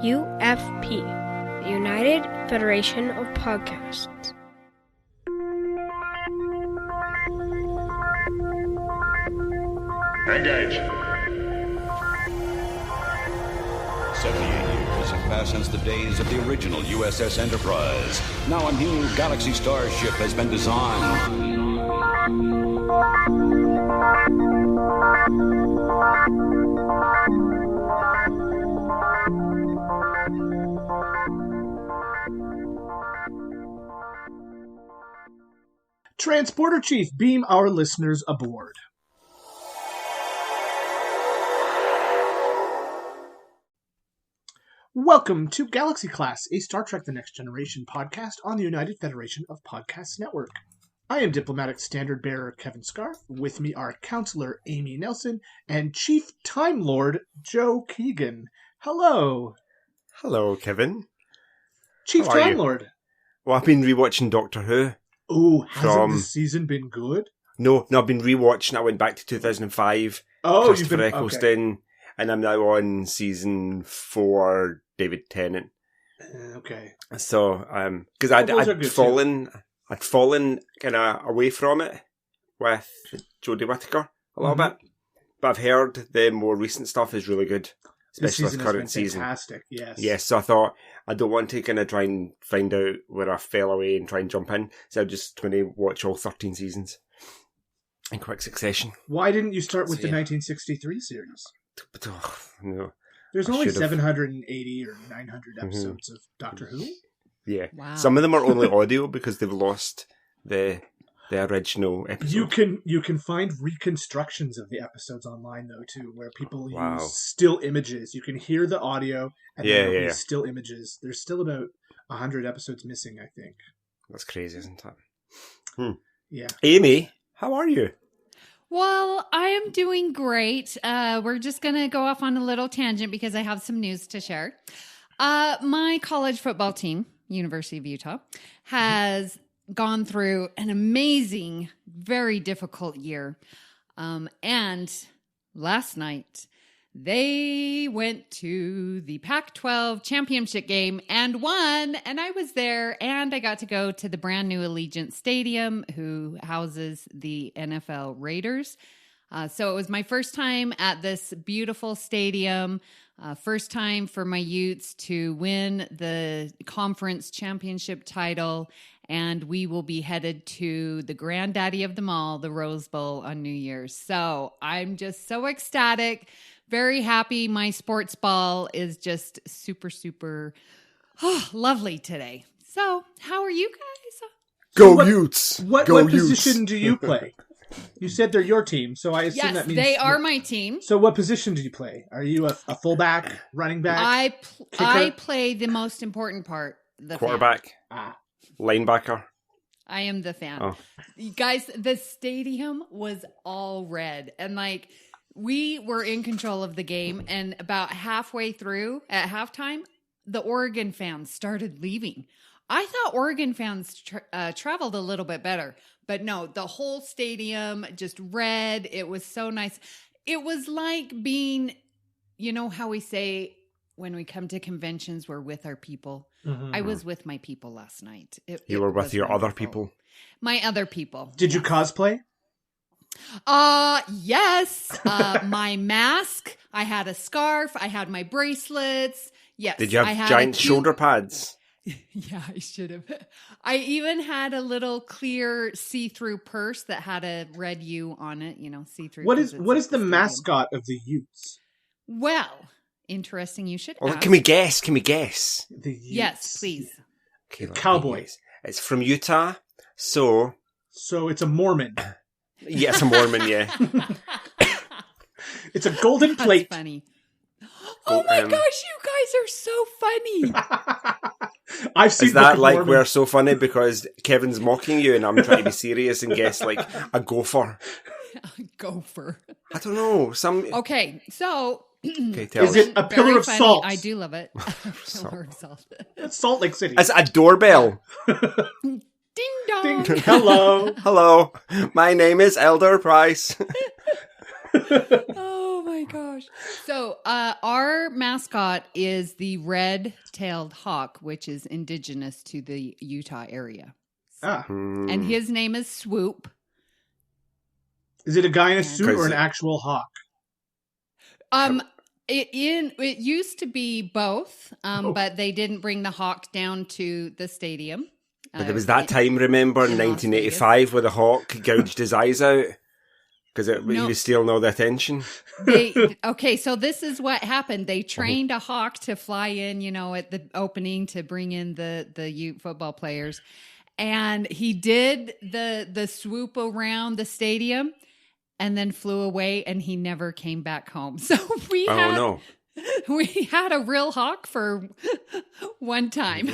UFP, the United Federation of Podcasts. Engage. 78 years have passed since the days of the original USS Enterprise. Now a new Galaxy starship has been designed. Transporter Chief, beam our listeners aboard. Welcome to Galaxy Class, a Star Trek The Next Generation podcast on the United Federation of Podcasts Network. I am Diplomatic Standard Bearer Kevin Scharf. With me are Counselor Amy Nelson and Chief Time Lord Joe Keegan. Hello. Hello, Kevin. Chief Time Lord. Well, I've been rewatching Doctor Who. Oh, hasn't this season been good? No, I've been rewatching. I went back to 2005. Oh, Christopher Eccleston. Okay. And I'm now on season 4, David Tennant. Okay. So, because I'd fallen kind of away from it with Jodie Whittaker a little bit. But I've heard the more recent stuff is really good. Especially this with season current has been season. Fantastic, yes. Yes, so I thought I don't want to kind of try and find out where I fell away and try and jump in. So I'm just going to watch all 13 seasons in quick succession. Why didn't you start with the 1963 series? No. There's only 780 or 900 episodes of Doctor Who. Yeah. Wow. Some of them are only audio because they've lost the original episode. You can find reconstructions of the episodes online though too, where people use still images. You can hear the audio and then there'll be still images. There's still about 100 episodes missing, I think. That's crazy, isn't it? Yeah. Amy, how are you? Well, I am doing great. We're just going to go off on a little tangent because I have some news to share. My college football team, University of Utah, has gone through an amazing, very difficult year. And last night, they went to the Pac-12 championship game and won. And I was there, and I got to go to the brand new Allegiant Stadium, who houses the NFL Raiders. So it was my first time at this beautiful stadium. First time for my Utes to win the conference championship title. And we will be headed to the granddaddy of them all, the Rose Bowl, on New Year's. So I'm just so ecstatic. Very happy. My sports ball is just super, super lovely today. So, how are you guys? Go Utes! What position do you play? You said they're your team, so I assume that means... Yes, they are my team. So what position do you play? Are you a fullback, running back? I play the most important part, the quarterback. Fan. Linebacker. I am the fan. Oh. You guys, the stadium was all red, and we were in control of the game, and about halfway through, at halftime, the Oregon fans started leaving. I thought Oregon fans traveled a little bit better, but no, the whole stadium just red. It was so nice. It was like being, you know how we say when we come to conventions, we're with our people. Mm-hmm. I was with my people last night. You were with your wonderful. other people? My other people. Did you cosplay? Yes. My mask. I had a scarf. I had my bracelets. Yes. Did you have giant shoulder pads? Yeah, I should have. I even had a little clear see-through purse that had a red U on it, see-through. What is the mascot of the Utes? Well, interesting you should ask. Can we guess? The Utes. Yes, please. Okay, Cowboys. It's from Utah, so it's a Mormon. Yeah, it's a Mormon, yeah. It's a golden plate. That's funny. Oh my gosh, you guys are so funny. I've seen. Is that like Mormon. We're so funny because Kevin's mocking you and I'm trying to be serious and guess like a gopher? A gopher. I don't know. Okay, so okay, tell is it a pillar of salt? I do love it. A pillar of salt. It's Salt Lake City. It's a doorbell. Ding dong. Ding. Hello. Hello. My name is Elder Price. Oh my gosh. So our mascot is the red-tailed hawk, which is indigenous to the Utah area. And his name is Swoop. Is it a guy in a suit or an actual hawk? It used to be both, but they didn't bring the hawk down to the stadium. But there was that time, remember, in 1985, where the hawk gouged his eyes out because he was stealing all the attention. Okay, so this is what happened. They trained a hawk to fly in, at the opening to bring in the Ute football players. And he did the swoop around the stadium and then flew away, and he never came back home. So we had a real hawk for one time.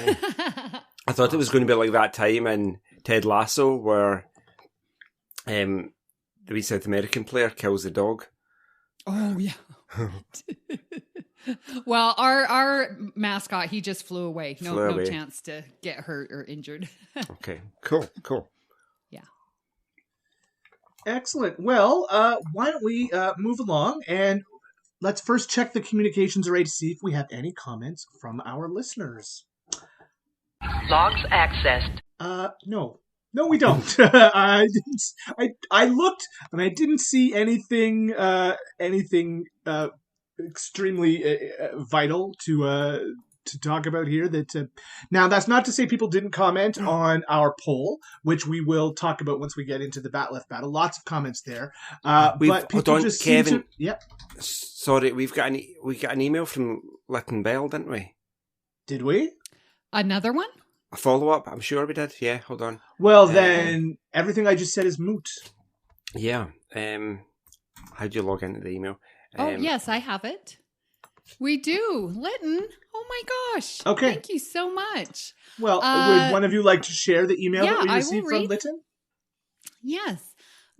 I thought it was going to be like that time in Ted Lasso where the wee South American player kills the dog. Oh, yeah. Well, our mascot, he just flew away. No chance to get hurt or injured. Okay, cool. Yeah. Excellent. Well, why don't we move along and let's first check the communications array to see if we have any comments from our listeners. Logs accessed. No, we don't. I looked and I didn't see anything extremely vital to talk about here. Now that's not to say people didn't comment on our poll, which we will talk about once we get into the Bat Left Battle. Lots of comments there. But people just Kevin. Yep. Sorry, we got an email from Lytton Bell, didn't we? Did we? Another one? A follow-up? I'm sure we did. Yeah, hold on. Well, then everything I just said is moot. Yeah. How do you log into the email? Yes, I have it. We do. Lytton. Oh, my gosh. Okay. Thank you so much. Well, would one of you like to share the email that we received from Lytton? Yes.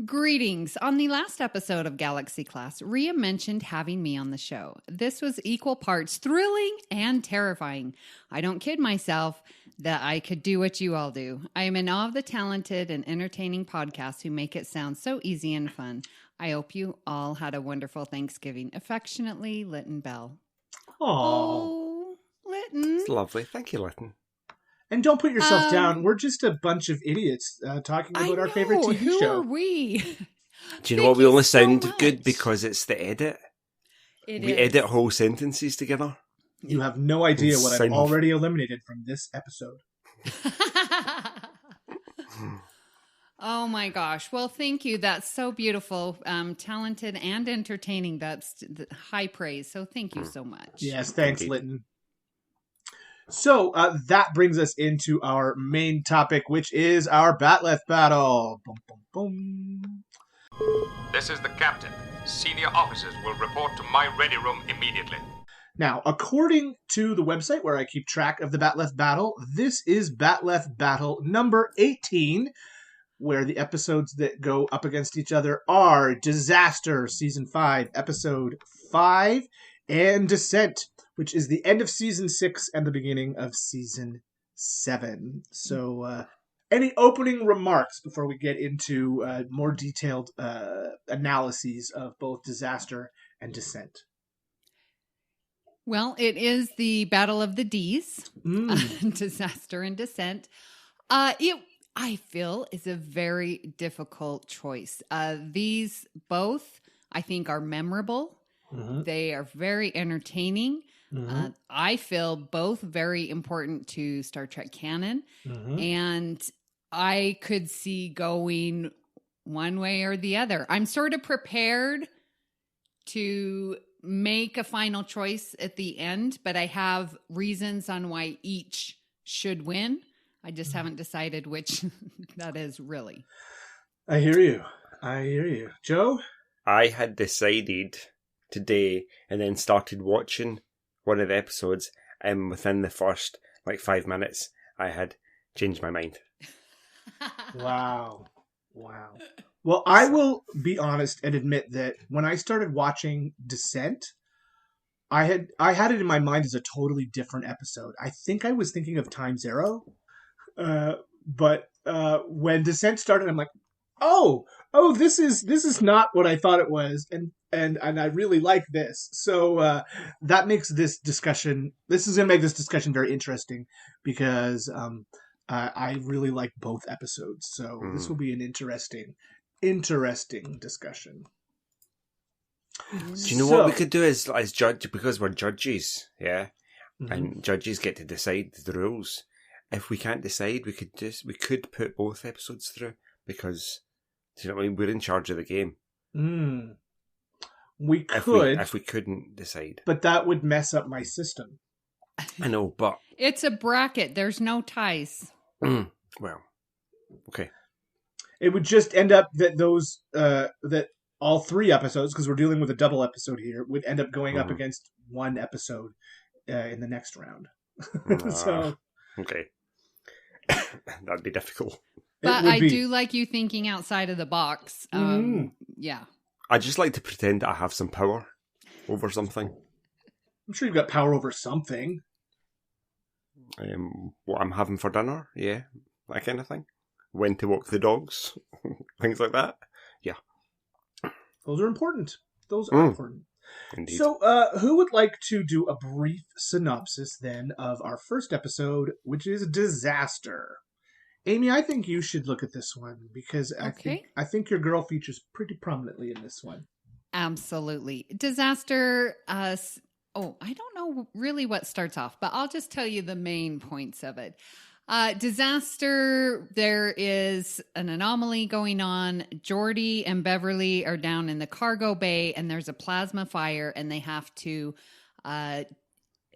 Greetings. On the last episode of Galaxy Class, Rhea mentioned having me on the show. This was equal parts thrilling and terrifying. I don't kid myself that I could do what you all do. I am in awe of the talented and entertaining podcasts who make it sound so easy and fun. I hope you all had a wonderful Thanksgiving. Affectionately, Lytton Bell. Oh, Lytton. It's lovely. Thank you, Lytton. And don't put yourself down. We're just a bunch of idiots talking about our favorite TV show. Who are we? Do you know what? We only sound good because it's the edit. We edit whole sentences together. You have no idea what I've already eliminated from this episode. Oh my gosh. Well, thank you. That's so beautiful. Talented and entertaining. That's high praise. So thank you so much. Yes, thanks, Lytton. So that brings us into our main topic, which is our Bat Left Battle. Boom, boom, boom. This is the captain. Senior officers will report to my ready room immediately. Now, according to the website where I keep track of the Bat Left Battle, this is Bat Left Battle number 18, where the episodes that go up against each other are Disaster, Season 5, Episode 5, and Descent, which is the end of Season 6 and the beginning of Season 7. So, any opening remarks before we get into more detailed analyses of both Disaster and Descent? Well, it is the Battle of the D's, Disaster and Descent. I feel, is a very difficult choice. These both, I think, are memorable. Mm-hmm. They are very entertaining. Mm-hmm. I feel both very important to Star Trek canon. Mm-hmm. And I could see going one way or the other. I'm sort of prepared to make a final choice at the end, but I have reasons on why each should win. I just haven't decided which that is really. I hear you. Joe? I had decided today and then started watching one of the episodes, and within the first 5 minutes, I had changed my mind. Wow. Well, I will be honest and admit that when I started watching Descent, I had it in my mind as a totally different episode. I think I was thinking of Time Zero, but when Descent started, I'm like, this is not what I thought it was, and I really like this. So that makes this discussion. This is going to make this discussion very interesting because I really like both episodes. So this will be an interesting discussion. Do you know what we could do as judge, because we're judges, yeah, and judges get to decide the rules. If we can't decide, we could put both episodes through, because, do you know what I mean? We're in charge of the game. We could if we couldn't decide, but that would mess up my system. I know, but it's a bracket. There's no ties. Well, okay. It would just end up that those that all three episodes, because we're dealing with a double episode here, would end up going up against one episode in the next round. So okay, that'd be difficult. But I do like you thinking outside of the box. Yeah. I just like to pretend I have some power over something. I'm sure you've got power over something. What I'm having for dinner, yeah, that kind of thing. When to walk the dogs, things like that. Yeah. Those are important. Those are important. Indeed. So, who would like to do a brief synopsis then of our first episode, which is Disaster? Amy, I think you should look at this one because I think your girl features pretty prominently in this one. Absolutely. Disaster. I don't know really what starts off, but I'll just tell you the main points of it. Disaster, there is an anomaly going on. Jordy and Beverly are down in the cargo bay and there's a plasma fire and they have to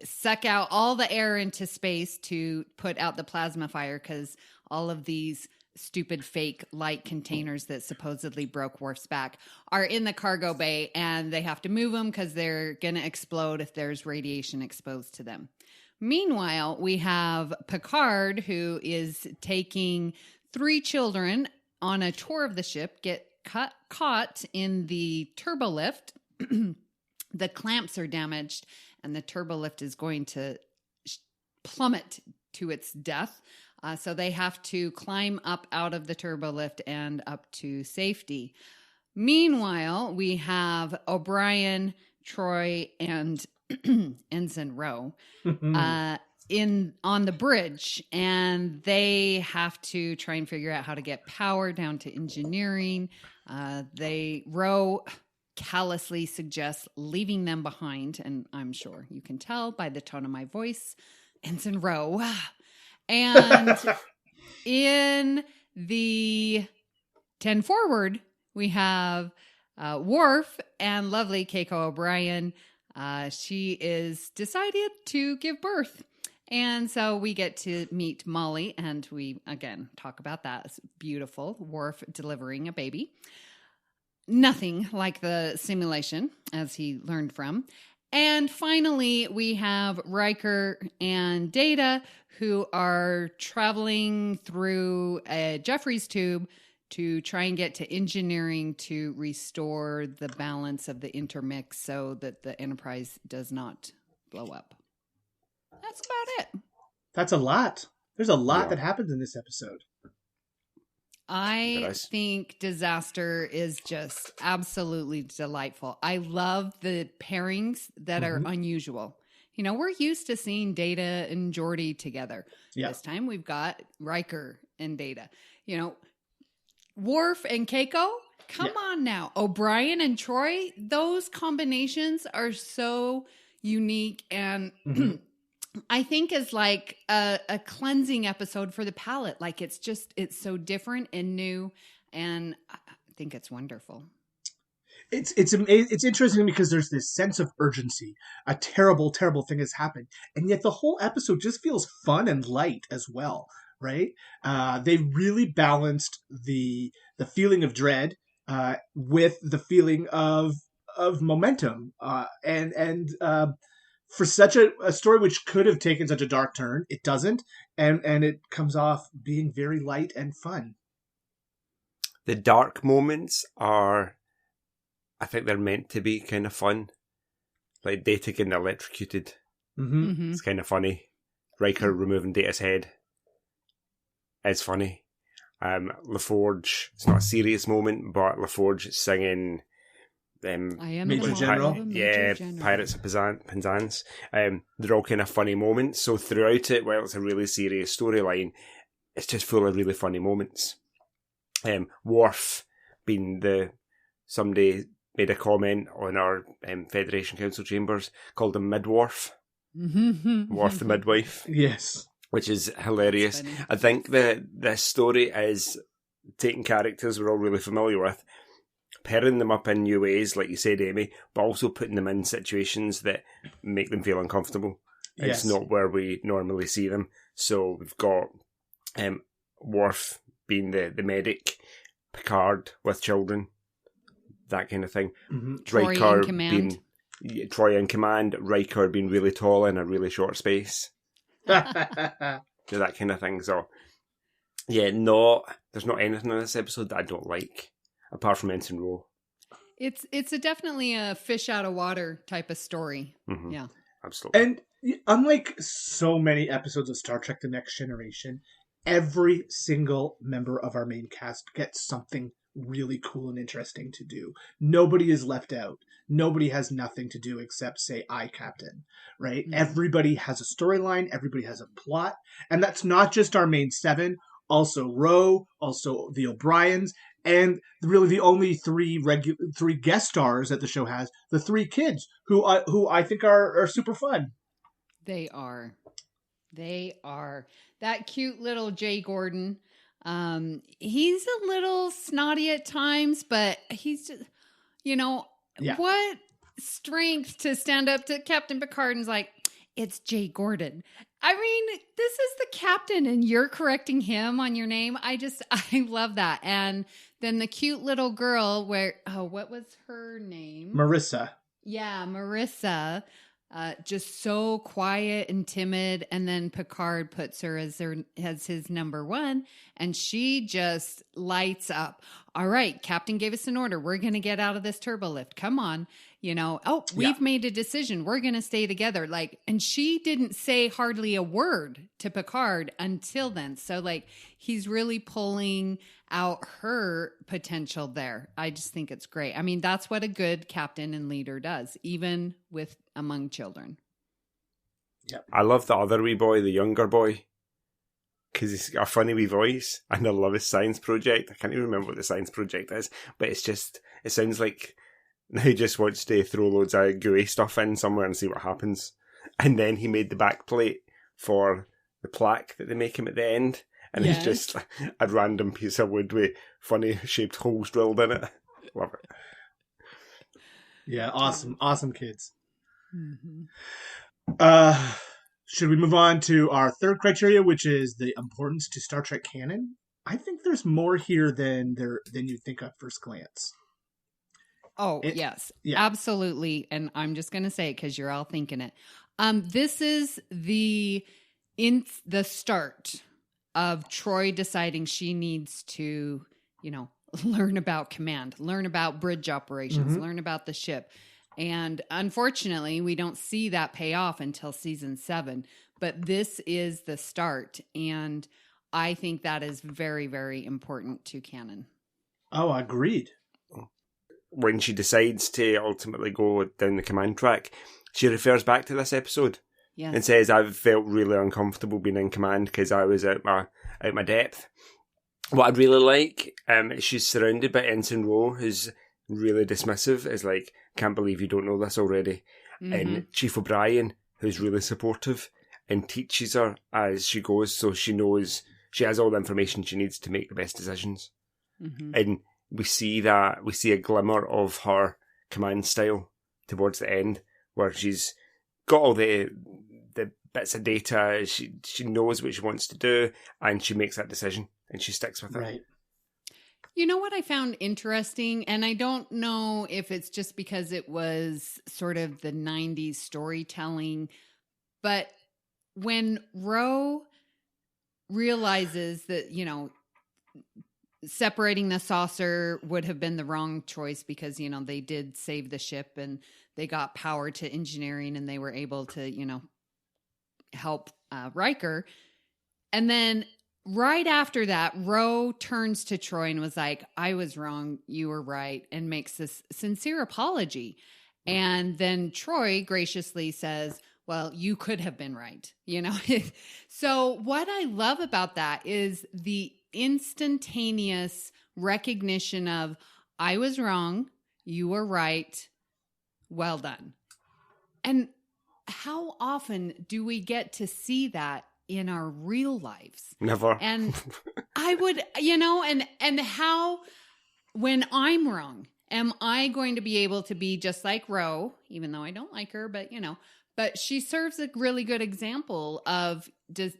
suck out all the air into space to put out the plasma fire because all of these stupid fake light containers that supposedly broke Worf's back are in the cargo bay and they have to move them because they're going to explode if there's radiation exposed to them. Meanwhile, we have Picard, who is taking 3 children on a tour of the ship, get caught in the turbolift. The clamps are damaged, and the turbolift is going to plummet to its death. So they have to climb up out of the turbolift and up to safety. Meanwhile, we have O'Brien, Troy, and Ensign Rowe on the bridge, and they have to try and figure out how to get power down to engineering. Rowe callously suggests leaving them behind, and I'm sure you can tell by the tone of my voice, Ensign Rowe. And in the 10 forward, we have Worf and lovely Keiko O'Brien. She is decided to give birth. And so we get to meet Molly, and we, again, talk about that. It's beautiful. Worf delivering a baby. Nothing like the simulation, as he learned from. And finally, we have Riker and Data, who are traveling through a Jeffries tube to try and get to engineering to restore the balance of the intermix so that the Enterprise does not blow up. That's about it. That's a lot. There's a lot that happens in this episode. I think Disaster is just absolutely delightful. I love the pairings that are unusual. You know, we're used to seeing Data and Geordi together. Yeah. This time we've got Riker and Data. You know, Worf and Keiko, come on now. O'Brien and Troy, those combinations are so unique and I think is like a cleansing episode for the palate. Like it's so different and new, and I think it's wonderful. It's interesting because there's this sense of urgency. A terrible, terrible thing has happened, and yet the whole episode just feels fun and light as well. Right? They really balanced the feeling of dread with the feeling of momentum, and for such a story which could have taken such a dark turn, it doesn't, and it comes off being very light and fun. The dark moments are, I think they're meant to be kind of fun. Like Data getting electrocuted. It's kind of funny. Riker removing Data's head is funny. LaForge, it's not a serious moment, but LaForge singing I am Major the General. Major General. Pirates of Penzance. They're all kind of funny moments. So throughout it, while it's a really serious storyline, it's just full of really funny moments. Worf being somebody made a comment on our Federation Council chambers, called him Midworf. Worf the midwife. Yes. Which is hilarious. I think that this story is taking characters we're all really familiar with, pairing them up in new ways, like you said, Amy, but also putting them in situations that make them feel uncomfortable. Yes. It's not where we normally see them. So we've got Worf being the medic, Picard with children, that kind of thing. Mm-hmm. Troy in command. Troy in command, Riker being really tall in a really short space. That kind of thing. So, yeah, there's not anything in this episode that I don't like, apart from Ensign Ro. It's definitely a fish out of water type of story. Mm-hmm. Yeah, absolutely. And unlike so many episodes of Star Trek The Next Generation, every single member of our main cast gets something really cool and interesting to do. Nobody is left out. Nobody has nothing to do except say, I captain, right? Mm-hmm. Everybody has a storyline. Everybody has a plot. And that's not just our main 7, also Ro, also the O'Briens, and really the only three guest stars that the show has, the 3 kids who I think are super fun. They are. That cute little Jay Gordon. He's a little snotty at times, but he's just, what strength to stand up to Captain Picard and's like, it's Jay Gordon. I mean, this is the captain and you're correcting him on your name. I love that. And then the cute little girl what was her name? Marissa. Yeah, Marissa. Just so quiet and timid, and then Picard puts her as his number 1, and she just lights up. All right, Captain gave us an order. We're going to get out of this turbo lift. Come on. We've made a decision. We're going to stay together. And she didn't say hardly a word to Picard until then. So he's really pulling out her potential there. I just think it's great. I mean, that's what a good captain and leader does, even among children. Yep. I love the other wee boy, the younger boy, because he's got a funny wee voice, and I love his science project. I can't even remember what the science project is, but it sounds like he just wants to throw loads of gooey stuff in somewhere and see what happens. And then he made the back plate for the plaque that they make him at the end, and it's just a random piece of wood with funny shaped holes drilled in it. Love it. Yeah, awesome kids. Mm-hmm. Should we move on to our third criteria, which is the importance to Star Trek canon? I think there's more here than you think at first glance. Oh, yes, absolutely. And I'm just going to say it because you're all thinking it. This is the start of Troy deciding she needs to, learn about command, learn about bridge operations, learn about the ship. And unfortunately, we don't see that pay off until season 7. But this is the start. And I think that is very, very important to canon. Oh, agreed. When she decides to ultimately go down the command track, she refers back to this episode and says, I've felt really uncomfortable being in command because I was out my depth. What I'd really like, she's surrounded by Ensign Ro, who's really dismissive, is like, can't believe you don't know this already. Mm-hmm. And Chief O'Brien, who's really supportive and teaches her as she goes, so she knows she has all the information she needs to make the best decisions. Mm-hmm. And we see a glimmer of her command style towards the end, where she's got all the bits of data, she knows what she wants to do, and she makes that decision, and she sticks with it. Right. You know what I found interesting, and I don't know if it's just because it was sort of the 90s storytelling, but when Ro realizes that, separating the saucer would have been the wrong choice because, they did save the ship and they got power to engineering and they were able to, help Riker. And then right after that, Ro turns to Troy and was like, I was wrong, you were right, and makes this sincere apology. And then Troy graciously says, well, you could have been right, So what I love about that is the instantaneous recognition of, I was wrong, you were right, well done. And how often do we get to see that in our real lives? Never. And I would, and how, when I'm wrong, am I going to be able to be just like Ro, even though I don't like her, but she serves a really good example of just,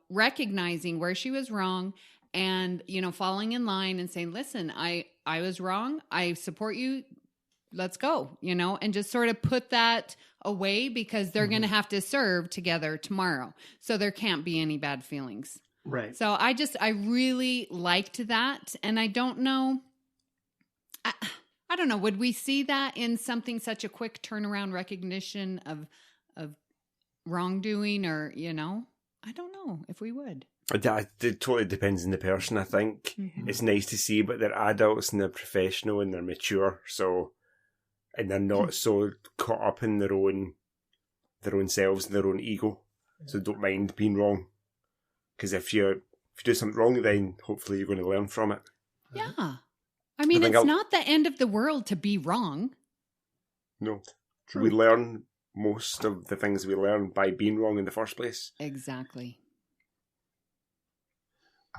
recognizing where she was wrong and, falling in line and saying, listen, I was wrong. I support you. Let's go, and just sort of put that away because they're going to have to serve together tomorrow. So there can't be any bad feelings. Right. So I really liked that. And I don't know. I don't know. Would we see that in something such a quick turnaround recognition of wrongdoing or, I don't know if we would. It totally depends on the person, I think. Mm-hmm. It's nice to see, but they're adults and they're professional and they're mature. And they're not so caught up in their own selves and their own ego. So don't mind being wrong. Because if you do something wrong, then hopefully you're going to learn from it. Yeah. I mean, it's not the end of the world to be wrong. No. True. We learn most of the things we learn by being wrong in the first place. Exactly.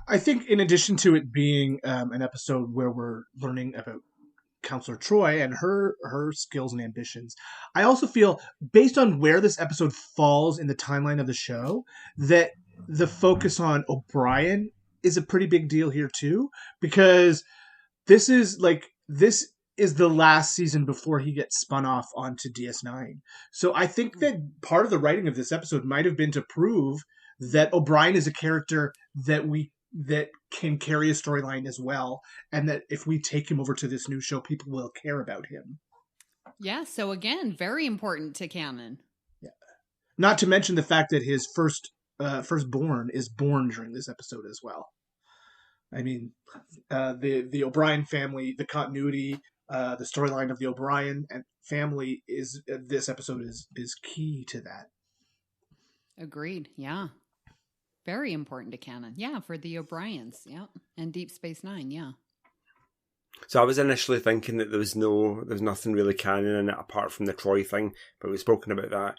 I think in addition to it being an episode where we're learning about Counselor Troy and her skills and ambitions, I also feel, based on where this episode falls in the timeline of the show, that the focus on O'Brien is a pretty big deal here too, because this is the last season before he gets spun off onto DS9. So I think that part of the writing of this episode might have been to prove that O'Brien is a character that can carry a storyline as well, and that if we take him over to this new show, people will care about him. Yeah, so again, very important to canon. Yeah. Not to mention the fact that his firstborn is born during this episode as well. I mean, the O'Brien family, the continuity, the storyline of the O'Brien and family this episode is key to that. Agreed. Yeah. Very important to canon. Yeah, for the O'Briens. Yeah. And Deep Space Nine. Yeah. So I was initially thinking that there was nothing really canon in it apart from the Troy thing, but we've spoken about that.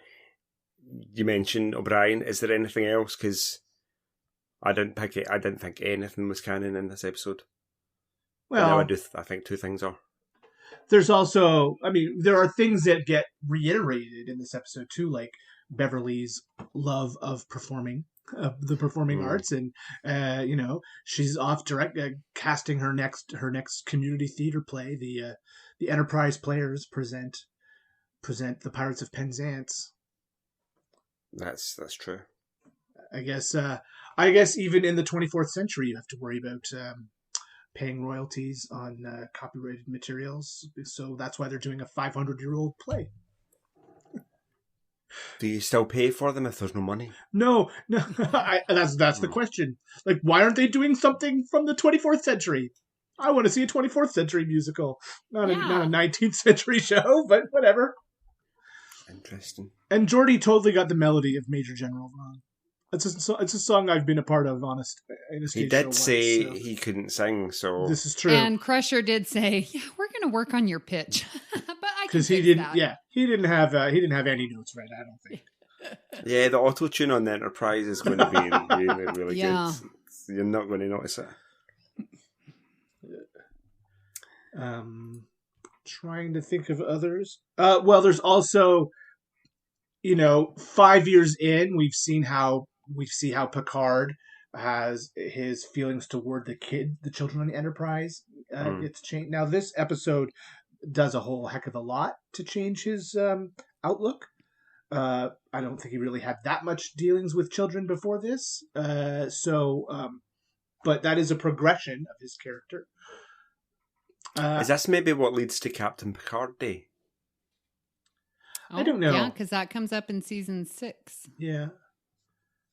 You mentioned O'Brien. Is there anything else? Because I didn't pick it. I didn't think anything was canon in this episode. Well, now I think two things are. There's also, there are things that get reiterated in this episode too, like Beverly's love of performing. The performing arts, and she's off casting her next community theater play. The Enterprise players present the Pirates of Penzance. That's true. I guess even in the 24th century, you have to worry about paying royalties on copyrighted materials. So that's why they're doing a 500-year-old play. Do you still pay for them if there's no money? No. That's the question. Like, why aren't they doing something from the 24th century? I want to see a 24th century musical, not a 19th century show, but whatever. Interesting. And Geordie totally got the melody of Major General wrong. It's a song I've been a part of, honest. He did say he couldn't sing, so this is true. And Crusher did say, "Yeah, we're going to work on your pitch," but I because he didn't. That. Yeah, he didn't have any notes right. I don't think. Yeah, the auto tune on the Enterprise is going to be really, really good. You're not going to notice it. Trying to think of others. Well, there's also, 5 years in, we see how Picard has his feelings toward the children on the Enterprise gets changed. Now, this episode does a whole heck of a lot to change his outlook. I don't think he really had that much dealings with children before this. But that is a progression of his character. Is this maybe what leads to Captain Picard Day? I don't know. Yeah, because that comes up in season 6. Yeah.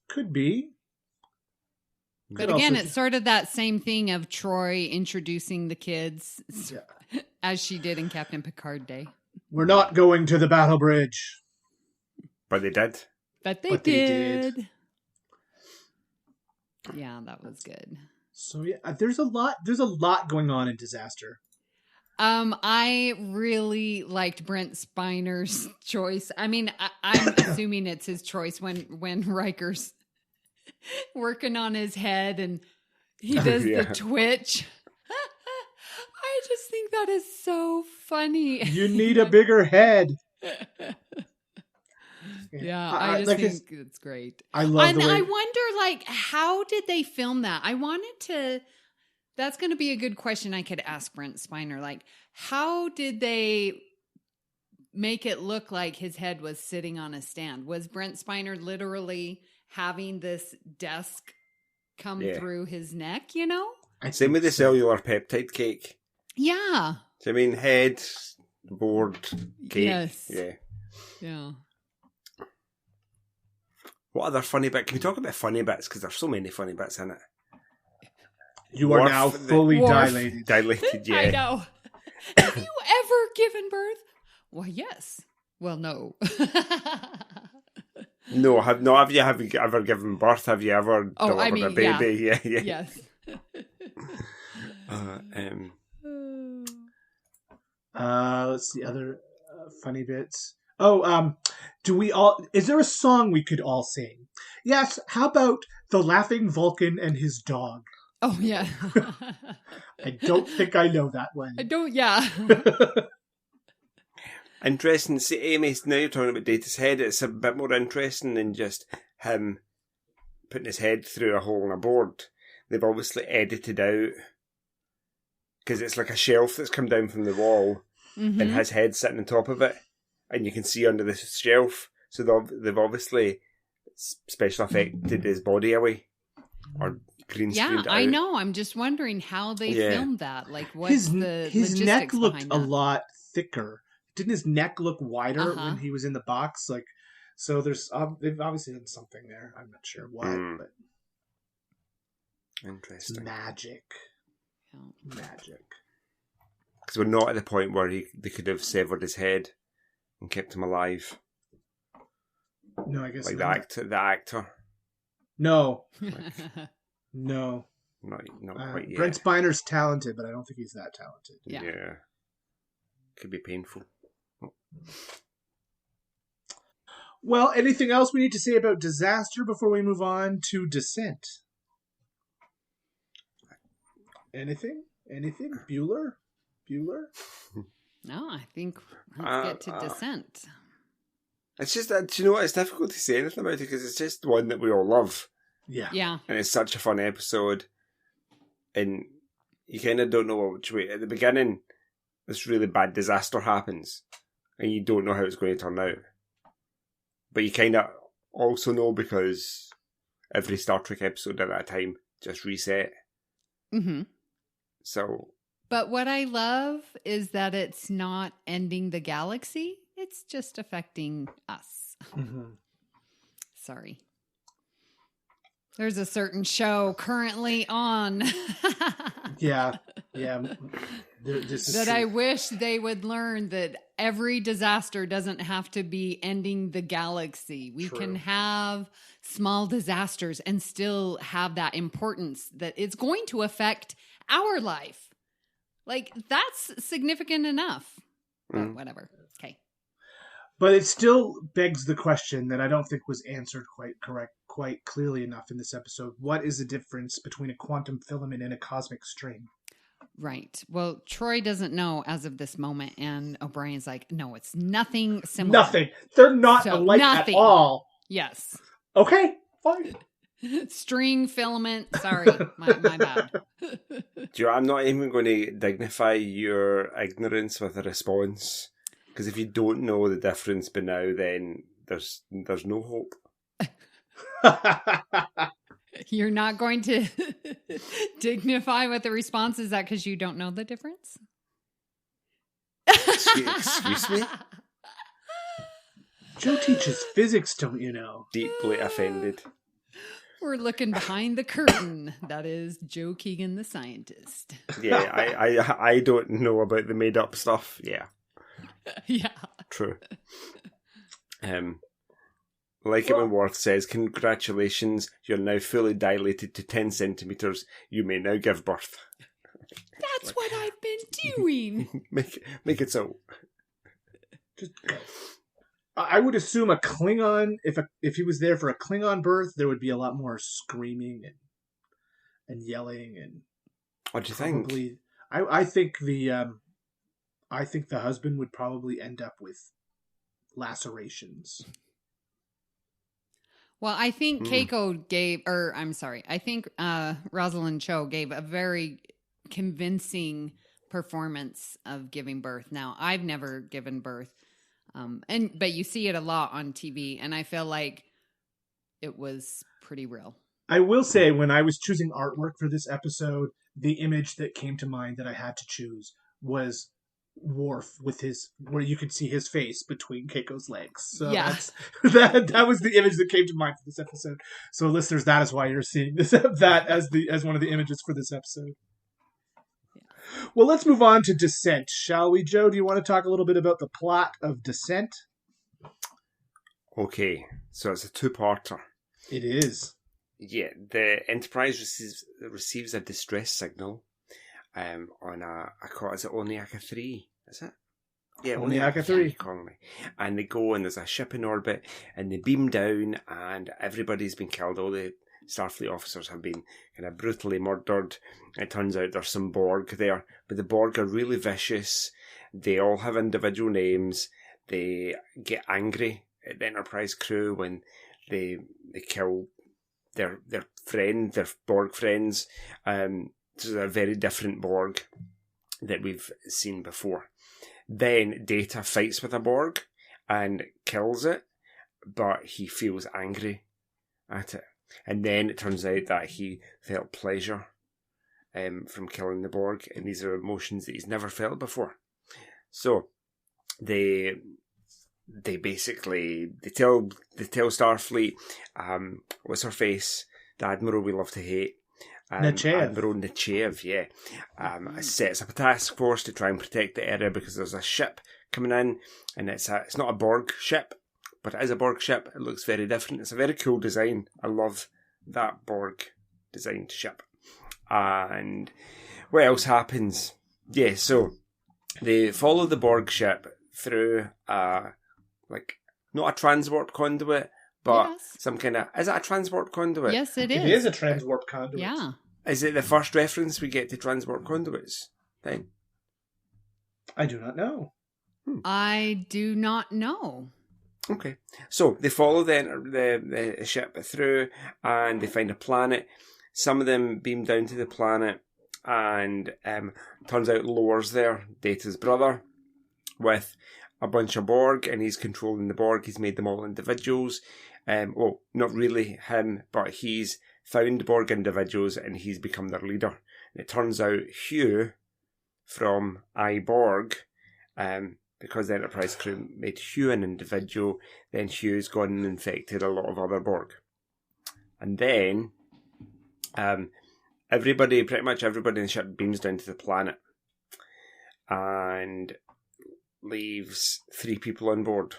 Could be. But again, it's sort of that same thing of Troy introducing the kids as she did in Captain Picard Day. We're not going to the battle bridge. But they did. But they did. Yeah, that was good. So yeah, there's a lot going on in Disaster. I really liked Brent Spiner's choice. I mean, I'm assuming it's his choice when Riker's working on his head and he does the twitch. I just think that is so funny. You need a bigger head. Yeah, I just think it's great. I love the way... I wonder, how did they film that? I wanted to... That's going to be a good question I could ask Brent Spiner. How did they make it look like his head was sitting on a stand? Was Brent Spiner literally having this desk come through his neck, Same with the cellular peptide cake. Yeah. So, I mean, head, board, cake. Yes. Yeah. What other funny bit? Can we talk about funny bits? Because there's so many funny bits in it. You are now fully dilated. Dilated, yeah. I know. Have you ever given birth? Well, yes. Well, no. No, have you ever given birth? Have you ever delivered a baby? Yeah. Yes. Let's see other funny bits. Is there a song we could all sing? Yes. How about The Laughing Vulcan and His Dog? Oh, yeah. I don't think I know that one. I don't, yeah. Interesting. See, Amy, now you're talking about Data's head, it's a bit more interesting than just him putting his head through a hole in a board. They've obviously edited out, because it's like a shelf that's come down from the wall, and his head sitting on top of it, and you can see under the shelf. So they've obviously special effected his body away, or green screened it out. I know. I'm just wondering how they filmed that. What's his neck looked a that? lot thicker. Didn't his neck look wider when he was in the box? So there's they've obviously done something there. I'm not sure what, but interesting. It's magic. Magic. Because we're not at the point where they could have severed his head and kept him alive. No, I guess the actor. No. No. Not quite yet. Brent Spiner's talented, but I don't think he's that talented. Yeah. Could be painful. Well, anything else we need to say about Disaster before we move on to Descent? Anything? Bueller? No, I think let's get to Descent. It's just that, do you know what? It's difficult to say anything about it because it's just one that we all love. Yeah. And it's such a fun episode. And you kind of don't know which way. At the beginning, this really bad disaster happens. And you don't know how it's going to turn out. But you kind of also know because every Star Trek episode at that time just reset. Mm-hmm. So... But what I love is that it's not ending the galaxy. It's just affecting us. Mm-hmm. Sorry. There's a certain show currently on. Yeah. I wish they would learn that every disaster doesn't have to be ending the galaxy. We can have small disasters and still have that importance that it's going to affect our life. That's significant enough. But whatever. Okay. But it still begs the question that I don't think was answered quite clearly enough in this episode. What is the difference between a quantum filament and a cosmic string? Right. Well, Troy doesn't know as of this moment, and O'Brien's like, no, it's nothing similar. Nothing. They're not alike at all. Yes. Okay, fine. String, filament, sorry, my bad. I'm not even going to dignify your ignorance with a response. Because if you don't know the difference by now, then there's no hope. You're not going to dignify with the response? Is that because you don't know the difference? Excuse me? Joe teaches physics, don't you know? Deeply offended. We're looking behind the curtain. That is Joe Keegan, the scientist. Yeah, I don't know about the made up stuff. Yeah. Yeah. True. Like it when Worth says, "Congratulations, you're now fully dilated to 10 centimetres. You may now give birth." That's what I've been doing. Make it so. Just go. I would assume a Klingon, if he was there for a Klingon birth, there would be a lot more screaming and yelling and. What do you think? I think the husband would probably end up with lacerations. Well, I think I think Rosalind Cho gave a very convincing performance of giving birth. Now, I've never given birth, but you see it a lot on TV, and I feel like it was pretty real. I will say, when I was choosing artwork for this episode, the image that came to mind that I had to choose was Worf with where you could see his face between Keiko's legs. So yeah, that was the image that came to mind for this episode. So listeners, that is why you're seeing that as one of the images for this episode. Yeah. Well, let's move on to Descent, shall we, Joe? Do you want to talk a little bit about the plot of Descent? Okay, so it's a two-parter. It is. Yeah, the Enterprise receives a distress signal on is it Oniaka 3? Is it? Yeah, Oniaka 3 colony. And they go, and there's a ship in orbit, and they beam down, and everybody's been killed. All the Starfleet officers have been kind of brutally murdered. It turns out there's some Borg there, but the Borg are really vicious. They all have individual names. They get angry at the Enterprise crew when they kill their Borg friends. So they're very different Borg that we've seen before. Then Data fights with a Borg and kills it, but he feels angry at it. And then it turns out that he felt pleasure from killing the Borg, and these are emotions that he's never felt before. So they tell Starfleet, what's her face, the Admiral we love to hate, Admiral Nechayev, yeah, sets up a task force to try and protect the area because there's a ship coming in, and it's not a Borg ship, but it is a Borg ship. It looks very different. It's a very cool design. I love that Borg designed ship. And what else happens? Yeah, so they follow the Borg ship through not a transwarp conduit, but some kind of... Is it a transwarp conduit? Yes, it is. It is a transwarp conduit. Yeah. Is it the first reference we get to transwarp conduits then? I do not know. I do not know. Okay. So they follow the ship through, and they find a planet. Some of them beam down to the planet, and turns out Lower's there, Data's brother, with a bunch of Borg, and he's controlling the Borg. He's made them all individuals. Well, not really him, but he's found Borg individuals, and he's become their leader. And it turns out Hugh from iBorg, because the Enterprise crew made Hugh an individual, then Hugh's gone and infected a lot of other Borg. And then pretty much everybody in the ship beams down to the planet and leaves 3 people on board.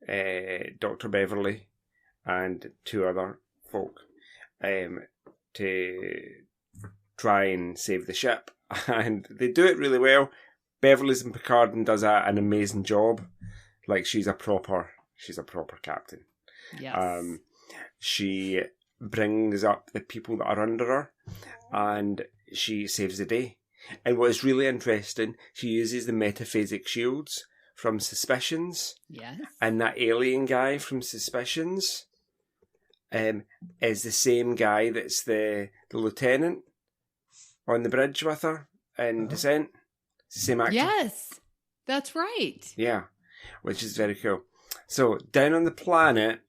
Dr. Beverly and 2 other folk to try and save the ship. And they do it really well. Beverly's in Picard and does an amazing job. Like, she's a proper captain. Yes. She brings up the people that are under her, and she saves the day. And what is really interesting, she uses the metaphasic shields from Suspicions. Yes. And that alien guy from Suspicions is the same guy that's the lieutenant on the bridge with her in Descent. It's the same actor. Yes, that's right. Yeah, which is very cool. So, down on the planet,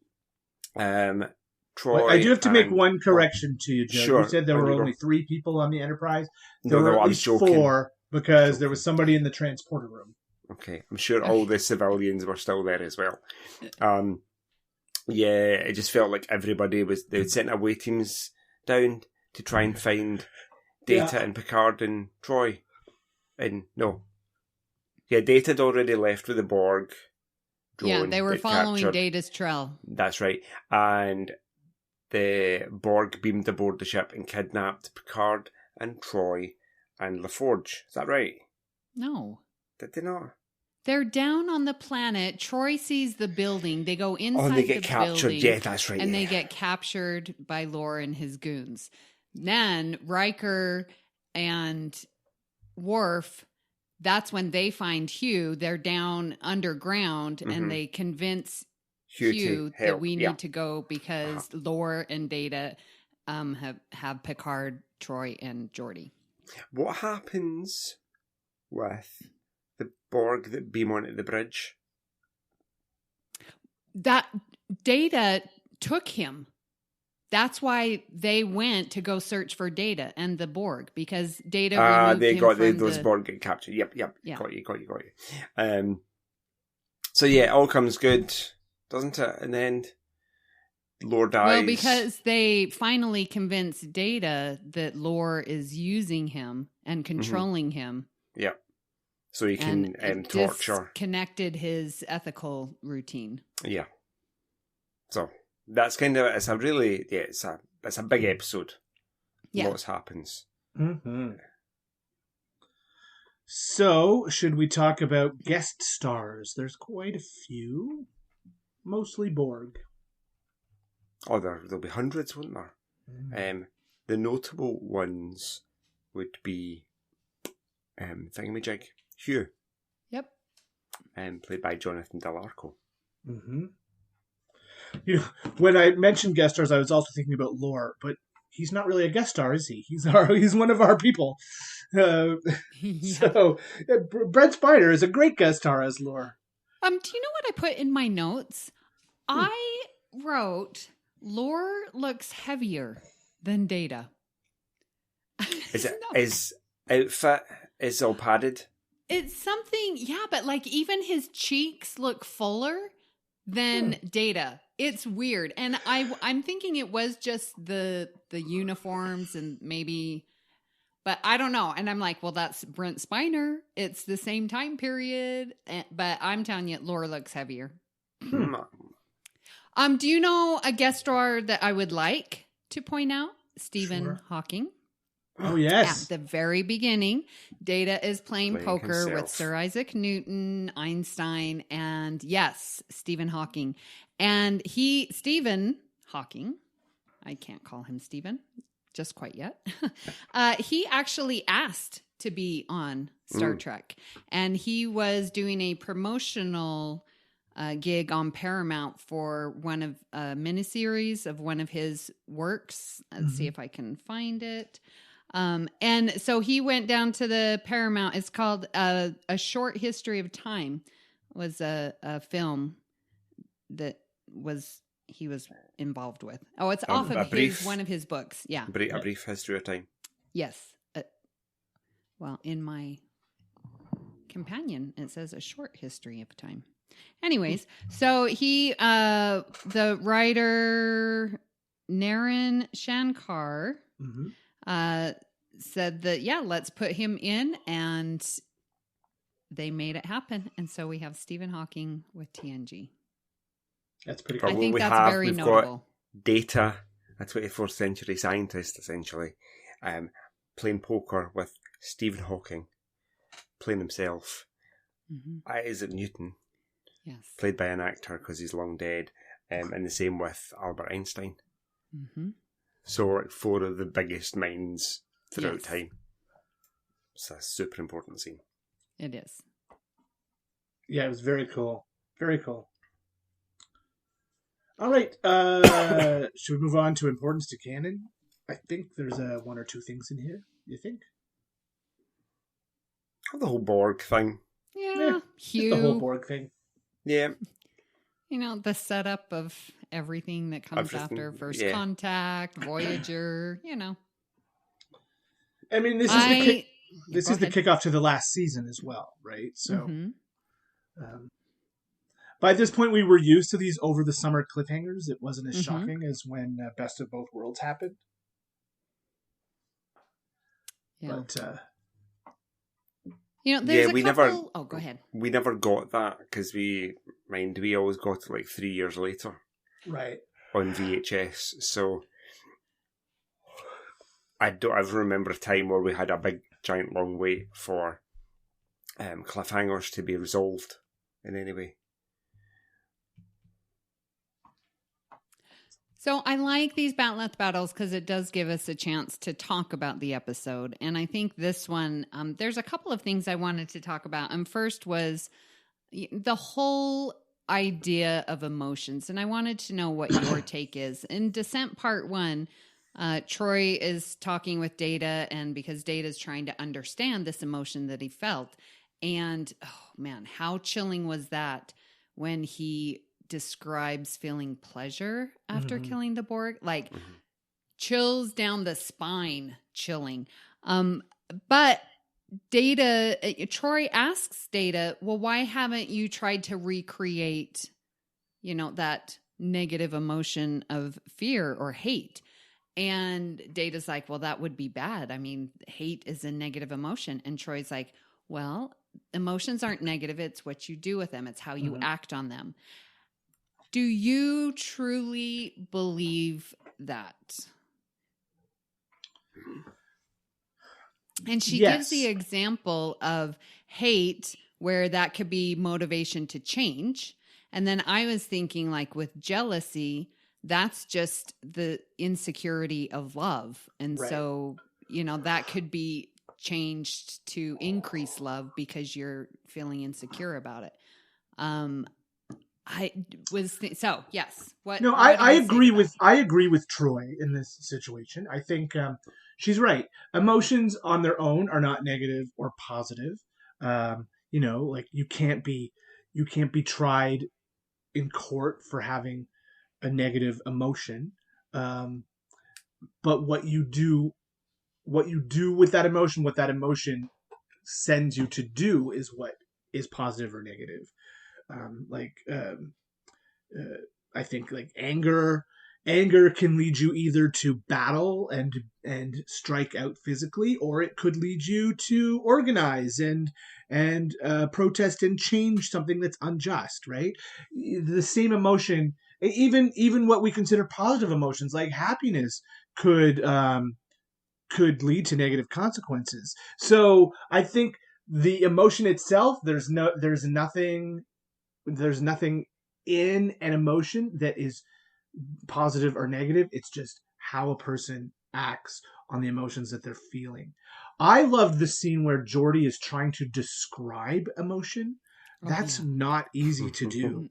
Troy... I do have to make one correction to you, Joe. Sure. You said there were only 3 people on the Enterprise. There were at least 4, because there was somebody in the transporter room. Okay, I'm sure all the civilians were still there as well. Yeah, it just felt like everybody they would send away teams down to try and find Data and Picard and Troy. And no. Yeah, Data had already left with the Borg drone. Yeah, they were following captured. Data's trail. That's right. And the Borg beamed aboard the ship and kidnapped Picard and Troy and LaForge. Is that right? No. Did they not? They're down on the planet. Troy sees the building. They go inside and they get the captured. building. Yeah, that's right. And they get captured by Lore and his goons. Then Riker and Worf, that's when they find Hugh. They're down underground and they convince Hugh that we need to go because Lore and Data have Picard, Troy, and Geordi. What happens with the Borg that beam onto the bridge? That Data took him. That's why they went to go search for Data and the Borg, because Data removed him from those Borg get captured. Yep. Yeah. Got you. So yeah, it all comes good, doesn't it? In the end, Lore dies. Well, because they finally convince Data that Lore is using him and controlling him. Yeah. So he can torture. Disconnected his ethical routine. Yeah. So that's kind of it's a big episode. Yeah. Lots happens. Mm-hmm. So, should we talk about guest stars? There's quite a few, mostly Borg. Oh, there'll be hundreds, won't there? The notable ones would be Thingamajig, Hugh. Yep. Played by Jonathan Del-Arco. Mm-hmm. You know, when I mentioned guest stars, I was also thinking about Lore, but he's not really a guest star, is he? He's one of our people. So Brent Spiner is a great guest star as Lore. Do you know what I put in my notes? I wrote Lore looks heavier than Data. His outfit is all padded? It's something, but like even his cheeks look fuller than Data. It's weird. And I'm thinking it was just the uniforms and maybe, but I don't know. And I'm like, well, that's Brent Spiner. It's the same time period. But I'm telling you, Lore looks heavier. Do you know a guest star that I would like to point out? Stephen Hawking. Oh, yes. At the very beginning, Data is playing poker himself with Sir Isaac Newton, Einstein, and yes, Stephen Hawking. And Stephen Hawking, I can't call him Stephen just quite yet. He actually asked to be on Star Trek. And he was doing a promotional gig on Paramount for one of a miniseries of one of his works. Let's see if I can find it. And so he went down to the Paramount. It's called A Short History of Time. It was a film that he was involved with. Oh, it's off of one of his books. Yeah. A Brief History of Time. Yes. Well, in my companion, it says A Short History of Time. Anyways, so the writer Naren Shankar said that, let's put him in, and they made it happen. And so we have Stephen Hawking with TNG. That's pretty cool. I think that's very notable. Got Data, a 24th century scientist, essentially, playing poker with Stephen Hawking, playing himself. Isaac Newton, yes, played by an actor because he's long dead, and the same with Albert Einstein. So, like, four of the biggest minds throughout time. It's a super important scene. It is. Yeah, it was very cool. Very cool. All right. Should we move on to importance to canon? I think there's one or two things in here. You think? The whole Borg thing. Yeah. Hugh. The whole Borg thing. Yeah. You know, the setup of everything that comes after First Contact, Voyager, you know. I mean, this is the kickoff to the last season as well, right? So, By this point, we were used to these over the summer cliffhangers. It wasn't as shocking as when Best of Both Worlds happened. Yeah. But, there's a couple... Oh, go ahead. We never got that because we always got it like 3 years later. Right. On VHS. So I don't ever remember a time where we had a big, giant, long wait for cliffhangers to be resolved in any way. So I like these Batleth battles because it does give us a chance to talk about the episode. And I think this one, there's a couple of things I wanted to talk about. First was the whole idea of emotions. And I wanted to know what your take is. In Descent Part 1, Troy is talking with Data, and because Data is trying to understand this emotion that he felt. And, oh man, how chilling was that when he describes feeling pleasure after killing the Borg, like chills down the spine, chilling. But Troy asks Data, well, why haven't you tried to recreate, that negative emotion of fear or hate? And Data's like, well, that would be bad. I mean, hate is a negative emotion. And Troy's like, well, emotions aren't negative. It's what you do with them. It's how you act on them. Do you truly believe that? And she gives the example of hate where that could be motivation to change. And then I was thinking, like, with jealousy, that's just the insecurity of love. And so, that could be changed to increase love because you're feeling insecure about it. Yes. I agree with Troy in this situation. I think she's right. Emotions on their own are not negative or positive. Like you can't be tried in court for having a negative emotion. But what you do with that emotion, what that emotion sends you to do is what is positive or negative. I think like anger can lead you either to battle and strike out physically, or it could lead you to organize and protest and change something that's unjust, right? The same emotion, even what we consider positive emotions like happiness could lead to negative consequences. So I think the emotion itself, there's nothing in an emotion that is positive or negative. It's just how a person acts on the emotions that they're feeling. I love the scene where Geordi is trying to describe emotion. That's not easy to do.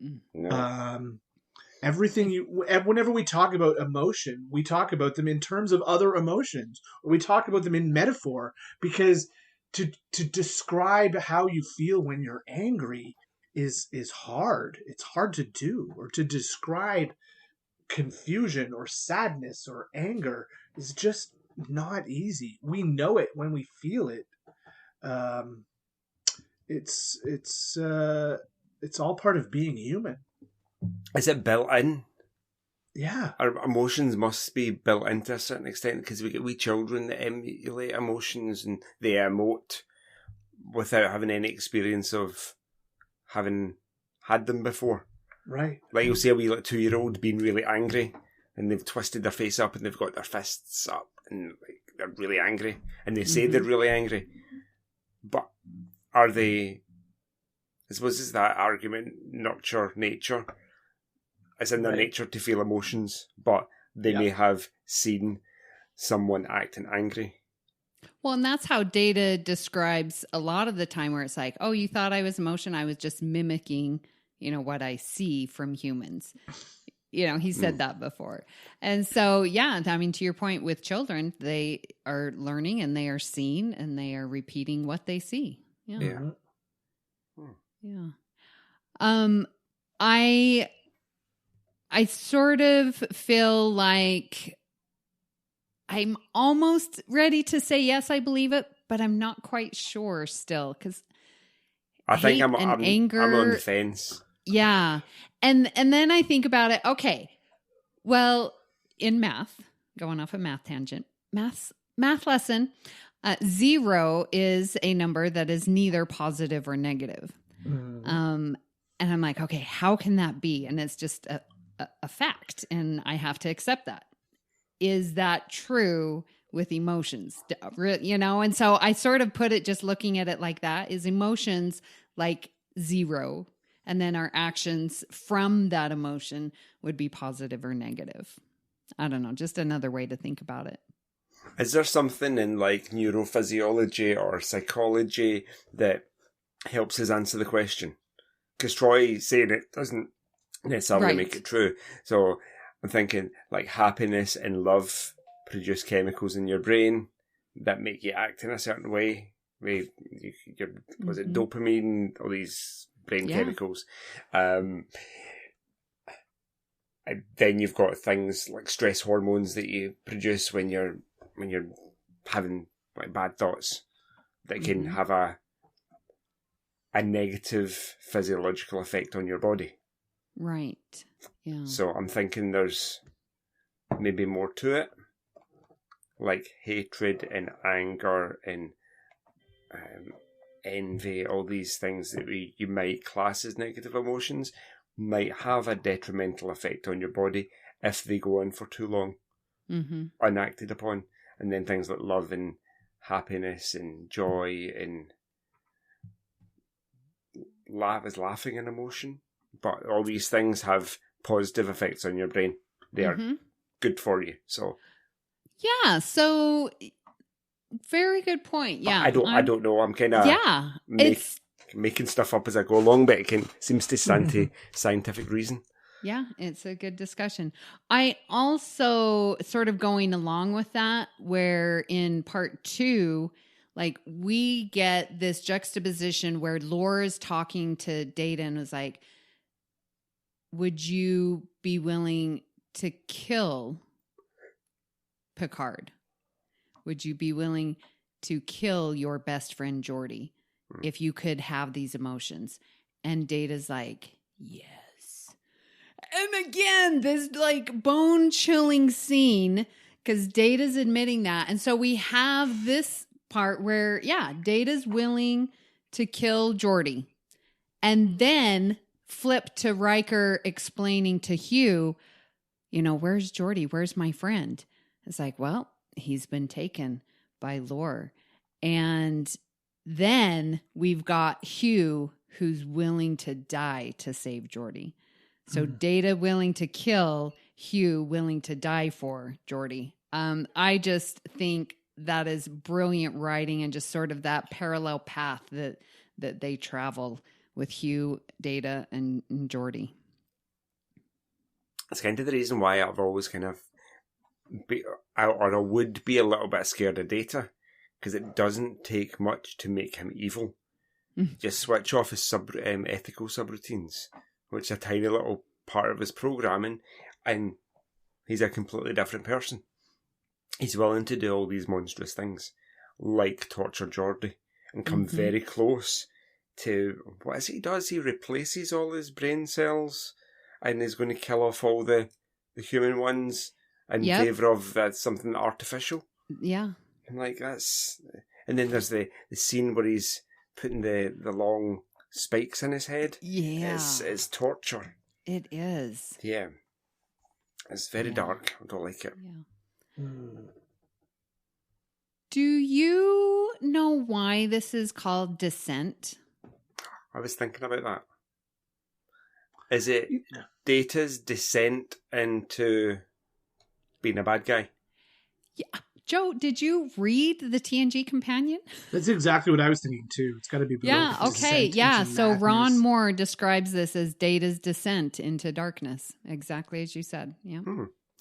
Whenever we talk about emotion, we talk about them in terms of other emotions, or we talk about them in metaphor, because to describe how you feel when you're angry is hard. It's hard to do. Or to describe confusion or sadness or anger is just not easy. We know it when we feel it. It's all part of being human. Is it built in? Yeah. Our emotions must be built in to a certain extent, because we get wee children that emulate emotions and they emote without having any experience of having had them before. Right. Like you'll see a wee 2-year-old being really angry and they've twisted their face up and they've got their fists up and like they're really angry and they say they're really angry. But are they... I suppose it's that argument, nurture, nature. It's in their nature to feel emotions, but they may have seen someone acting angry. Well, and that's how Data describes a lot of the time, where it's like, oh, you thought I was emotion. I was just mimicking, what I see from humans. He said that before. And so, to your point with children, they are learning and they are seeing and they are repeating what they see. Yeah. I sort of feel like I'm almost ready to say yes, I believe it, but I'm not quite sure still, because I think I'm anger, I'm on the fence. Yeah. And then I think about it. Okay. Well, in math, going off a math tangent, math lesson, 0 is a number that is neither positive or negative. And I'm like, okay, how can that be? And it's just a fact, and I have to accept that. Is that true with emotions? And so I sort of put it, just looking at it like that, is emotions like 0, and then our actions from that emotion would be positive or negative. I don't know, just another way to think about it. Is there something in like neurophysiology or psychology that helps us answer the question? Because Troy saying it doesn't necessarily make it true. So I'm thinking like happiness and love produce chemicals in your brain that make you act in a certain way. Was it dopamine? All these brain chemicals. Then you've got things like stress hormones that you produce when you're having like bad thoughts that can have a negative physiological effect on your body. Right. Yeah. So I'm thinking there's maybe more to it, like hatred and anger and envy, all these things that you might class as negative emotions might have a detrimental effect on your body if they go on for too long, unacted upon. And then things like love and happiness and joy and laughing an emotion. But all these things have positive effects on your brain. They are good for you. So yeah, so very good point. Yeah, I don't know. I'm kind of making stuff up as I go along, but it seems to stand to scientific reason. Yeah, it's a good discussion. I also sort of going along with that, where in part 2, like we get this juxtaposition where Laura's talking to Data and was like, would you be willing to kill Picard? Would you be willing to kill your best friend Geordi if you could have these emotions? And Data's like, yes. And again, this like bone-chilling scene, because Data's admitting that. And so we have this part where, Data's willing to kill Geordi. And then flip to Riker explaining to Hugh, where's Geordi? Where's my friend? It's like, well, he's been taken by Lore. And then we've got Hugh who's willing to die to save Geordi. So Data willing to kill, Hugh willing to die for Geordi. I just think that is brilliant writing and just sort of that parallel path that they travel with Hugh, Data, and Geordi. It's kind of the reason why I've always kind of I would be a little bit scared of Data, because it doesn't take much to make him evil. Just switch off his ethical subroutines, which is a tiny little part of his programming, and he's a completely different person. He's willing to do all these monstrous things, like torture Geordi, and come very close to, what is it he does? He replaces all his brain cells, and is going to kill off all the human ones in favour of something artificial. Yeah. And like that's... And then there's the scene where he's putting the long spikes in his head. Yeah. It's torture. It is. Yeah. It's very dark. I don't like it. Yeah. Do you know why this is called Descent? I was thinking about that. Is it Data's descent into being a bad guy? Yeah. Joe, did you read the TNG Companion? That's exactly what I was thinking too. It's got to be. Yeah. Okay. Yeah. So madness. Ron Moore describes this as Data's descent into darkness, exactly as you said. Yeah.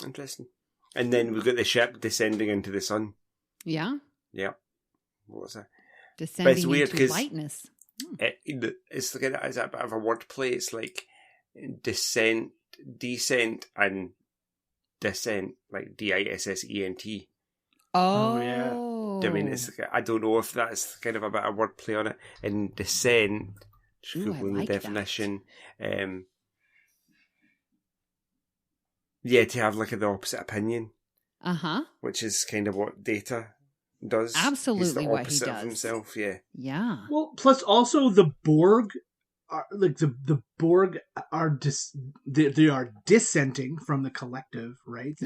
Interesting. And then we've got the ship descending into the sun. Yeah. Yeah. What was that? Descending into lightness. It's like it's a bit of a wordplay. It's like descent, and descent, like DISSENT. Oh yeah. I mean, I don't know if that's kind of a bit of wordplay on it. And descent Googling like the definition. To have like the opposite opinion. Which is kind of what Data does. Absolutely, He's the what he opposite does of himself. Yeah. Yeah. Well, plus also the Borg, the Borg are they are dissenting from the collective, right?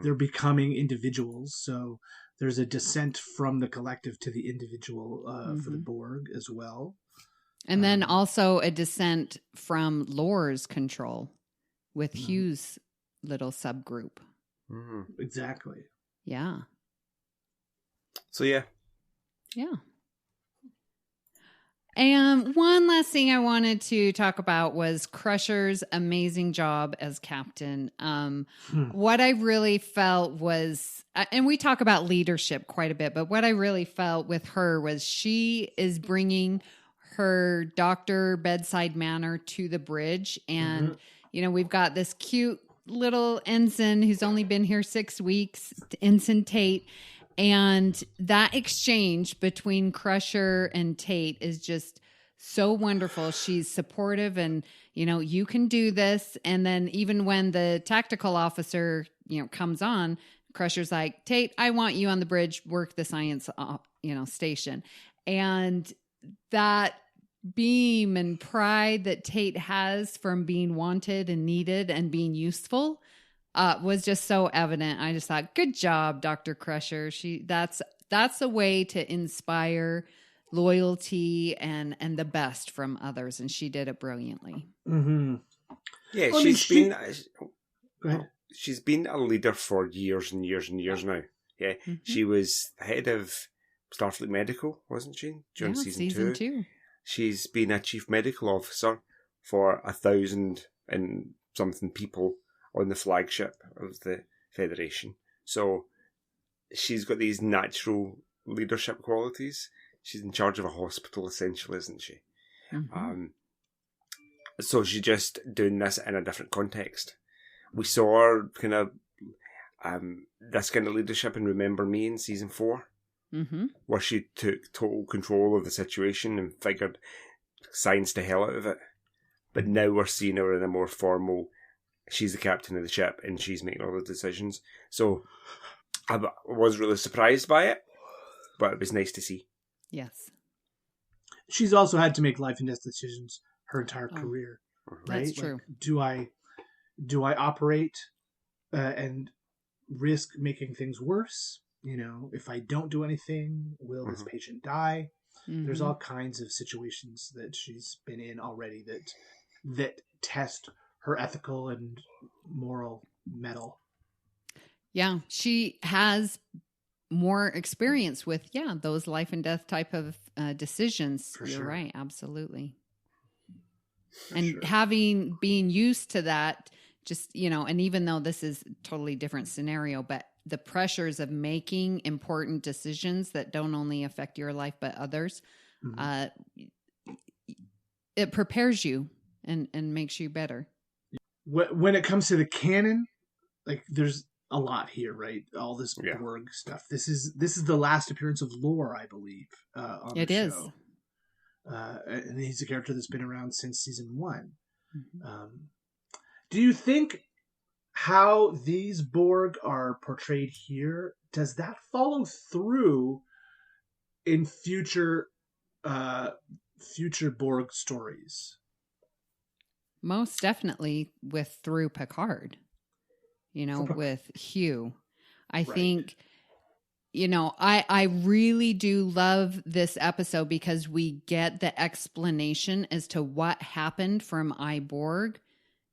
They're becoming individuals. So there's a descent from the collective to the individual for the Borg as well. And then also a descent from Lore's control with Hugh's little subgroup. Exactly. Yeah. So yeah. And one last thing I wanted to talk about was Crusher's amazing job as captain. What I really felt was, and we talk about leadership quite a bit, but what I really felt with her was she is bringing her doctor bedside manner to the bridge. And, we've got this cute little ensign who's only been here 6 weeks, Ensign Tate. And that exchange between Crusher and Tate is just so wonderful. She's supportive and, you can do this. And then even when the tactical officer, comes on, Crusher's like, Tate, I want you on the bridge, work the science, station. And that beam and pride that Tate has from being wanted and needed and being useful was just so evident. I just thought, good job, Dr. Crusher. That's a way to inspire loyalty and the best from others, and she did it brilliantly. Yeah, well, she's been a leader for years and years and years now. Yeah, she was head of Starfleet Medical, wasn't she, during season 2? She's been a chief medical officer for 1,000 and something people on the flagship of the Federation. So she's got these natural leadership qualities. She's in charge of a hospital, essentially, isn't she? So she's just doing this in a different context. We saw her kind of this kind of leadership in Remember Me in season 4, where she took total control of the situation and figured science to hell out of it. But now we're seeing her in a more formal, she's the captain of the ship and she's making all the decisions. So I was really surprised by it, but it was nice to see. Yes. She's also had to make life and death decisions her entire career, right? That's true. Like, do I operate and risk making things worse? If I don't do anything, will this patient die? There's all kinds of situations that she's been in already that test her ethical and moral mettle. Yeah, she has more experience with, those life and death type of decisions. You're right, absolutely. Being used to that, just, and even though this is a totally different scenario, but the pressures of making important decisions that don't only affect your life, but others, it prepares you and makes you better. When it comes to the canon, like there's a lot here, right? All this Borg stuff. This is the last appearance of Lore, I believe. On the show. And he's a character that's been around since season 1. Do you think how these Borg are portrayed here, does that follow through in future Borg stories? Most definitely through Picard, with Hugh. I think, I really do love this episode because we get the explanation as to what happened from iBorg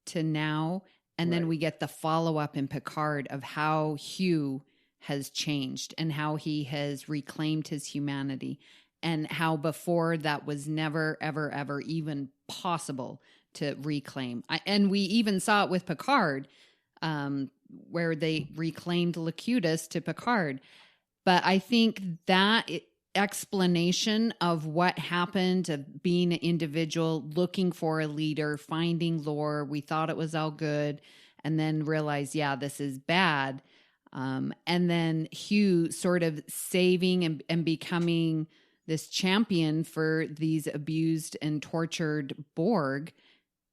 to now. And then we get the follow-up in Picard of how Hugh has changed and how he has reclaimed his humanity and how before that was never, ever, ever even possible to reclaim. And we even saw it with Picard, where they reclaimed Locutus to Picard. But I think that explanation of what happened, of being an individual, looking for a leader, finding Lore, we thought it was all good, and then realized, this is bad. And then Hugh sort of saving and becoming this champion for these abused and tortured Borg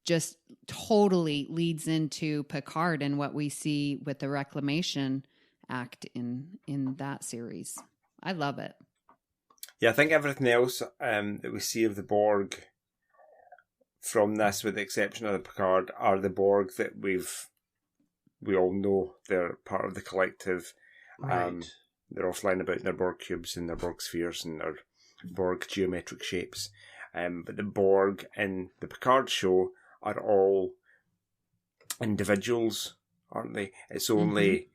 just totally leads into Picard and what we see with the Reclamation Act in that series. I love it. Yeah, I think everything else that we see of the Borg from this, with the exception of the Picard, are the Borg that we all know. They're part of the collective. Right. They're all flying about in their Borg cubes and their Borg spheres and their Borg geometric shapes. But the Borg in the Picard show are all individuals, aren't they? It's only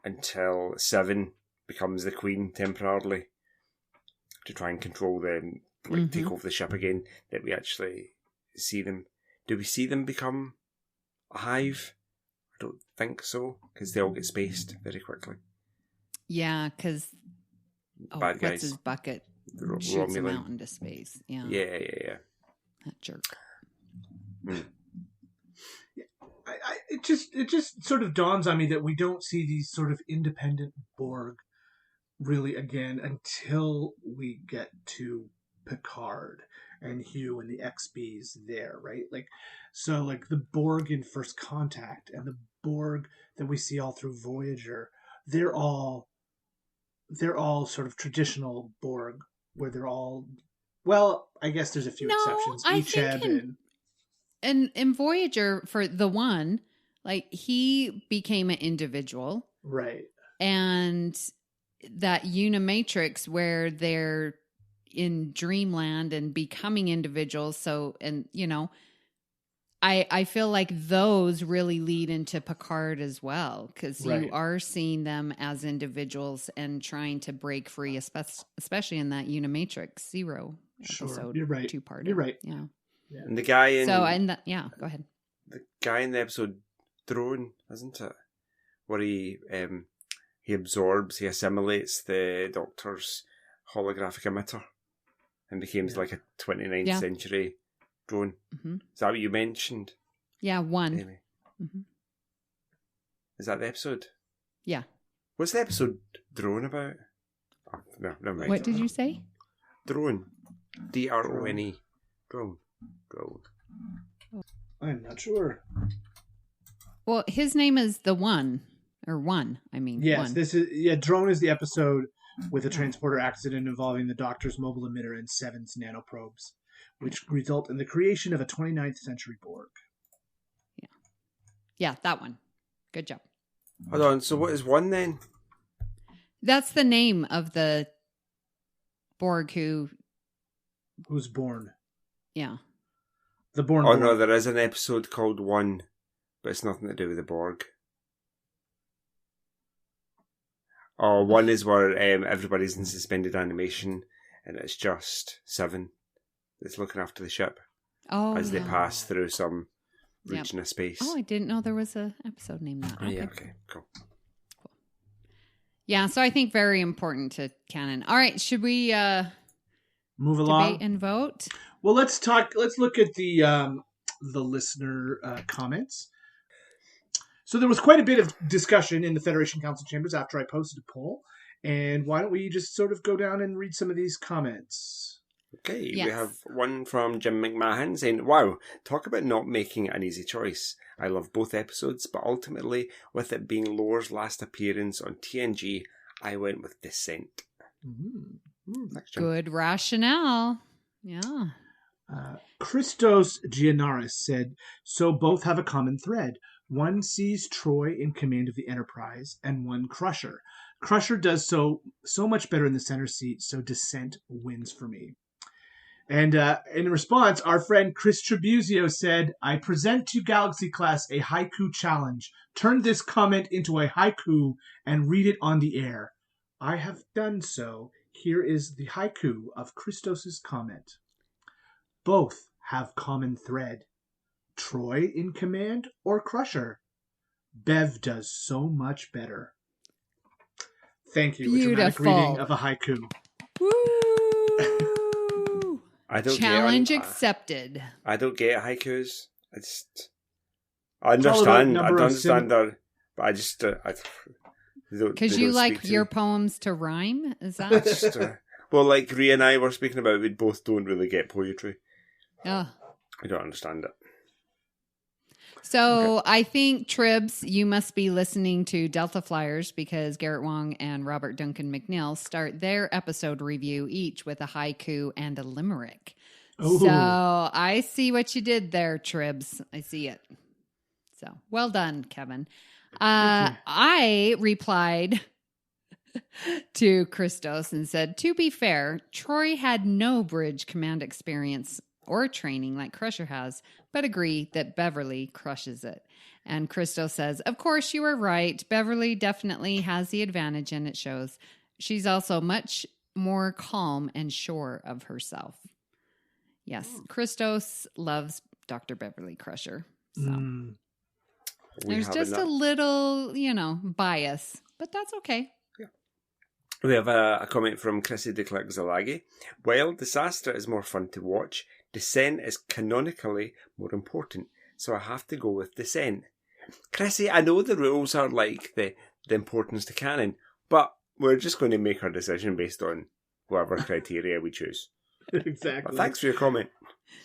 until Seven becomes the Queen temporarily to try and control them, take over the ship again, that we actually see them. Do we see them become a hive? I don't think so, because they all get spaced very quickly. Yeah, because Bad guys. What's his bucket? Shoots him out into space. Yeah. Yeah. That jerk. It just sort of dawns on me that we don't see these sort of independent Borg really again until we get to Picard and Hugh and the XBs there, right? Like the Borg in First Contact and the Borg that we see all through Voyager, they're all sort of traditional Borg, where they're all, well, I guess there's a few exceptions. I think in Voyager, for the one, like, he became an individual. Right. And that Unimatrix where they're in dreamland and becoming individuals. So, and you know, I feel like those really lead into Picard as well, because you are seeing them as individuals and trying to break free, especially in that Unimatrix Zero episode. You're right. Two-parter. You're right. Yeah. And the guy in go ahead. The guy in the episode Drone, isn't it? Where he assimilates the Doctor's holographic emitter and becomes like a 29th century drone. Is that what you mentioned? Yeah, one. Amy? Is that the episode? Yeah. What's the episode Drone about? Oh, no, never mind. What did you say? Drone. D-R-O-N-E. Drone. I'm not sure. Well, his name is the One. Yes, One. this is Drone is the episode with a transporter accident involving the Doctor's mobile emitter and Seven's nanoprobes, which result in the creation of a 29th century Borg. Yeah, that one. Good job. Hold on, so what is one then? That's the name of the Borg who's born. Yeah. The Born. Oh, no, there is an episode called One, but it's nothing to do with the Borg. Oh, One is where everybody's in suspended animation, and it's just Seven that's looking after the ship as they pass through some region of space. Oh, I didn't know there was an episode named that. Okay. Yeah, okay, cool. Yeah, so I think very important to canon. All right, should we move along? Debate and vote? Well, let's look at the listener comments. So there was quite a bit of discussion in the Federation Council chambers after I posted a poll. And why don't we just sort of go down and read some of these comments? Okay, We have one from Jim McMahon saying, wow, talk about not making an easy choice. I love both episodes, but ultimately, with it being Lore's last appearance on TNG, I went with Descent. Thanks, Jim. Good rationale. Yeah. Christos Gianaris said, so both have a common thread. One sees Troy in command of the Enterprise, and one Crusher. Crusher does so much better in the center seat, so Descent wins for me. And in response, our friend Chris Tribuzio said, I present to Galaxy Class a haiku challenge. Turn this comment into a haiku and read it on the air. I have done so. Here is the haiku of Christos's comment. Both have common thread. Troy in command or Crusher? Bev does so much better. Thank you. Beautiful. A dramatic reading of a haiku. Woo! Challenge accepted. I don't get haikus. I understand that, but I just because you like your poems to rhyme. Is that? Well, like Rhea and I were speaking about, we both don't really get poetry. Oh. I don't understand it. So I think, Tribs, you must be listening to Delta Flyers because Garrett Wong and Robert Duncan McNeil start their episode review each with a haiku and a limerick. Ooh. So I see what you did there, Tribs. I see it. So well done, Kevin. I replied to Christos and said, to be fair, Troy had no bridge command experience or training like Crusher has, but agree that Beverly crushes it. And Christo says, of course you are right. Beverly definitely has the advantage and it shows. She's also much more calm and sure of herself. Yes, Christos loves Dr. Beverly Crusher. So there's just a little, bias, but that's okay. We have a comment from Chrissie De Clerck-Szilagyi. While Disaster is more fun to watch, Descent is canonically more important, so I have to go with Descent. Chrissie, I know the rules are like the importance to canon, but we're just going to make our decision based on whatever criteria we choose. Exactly. But thanks for your comment.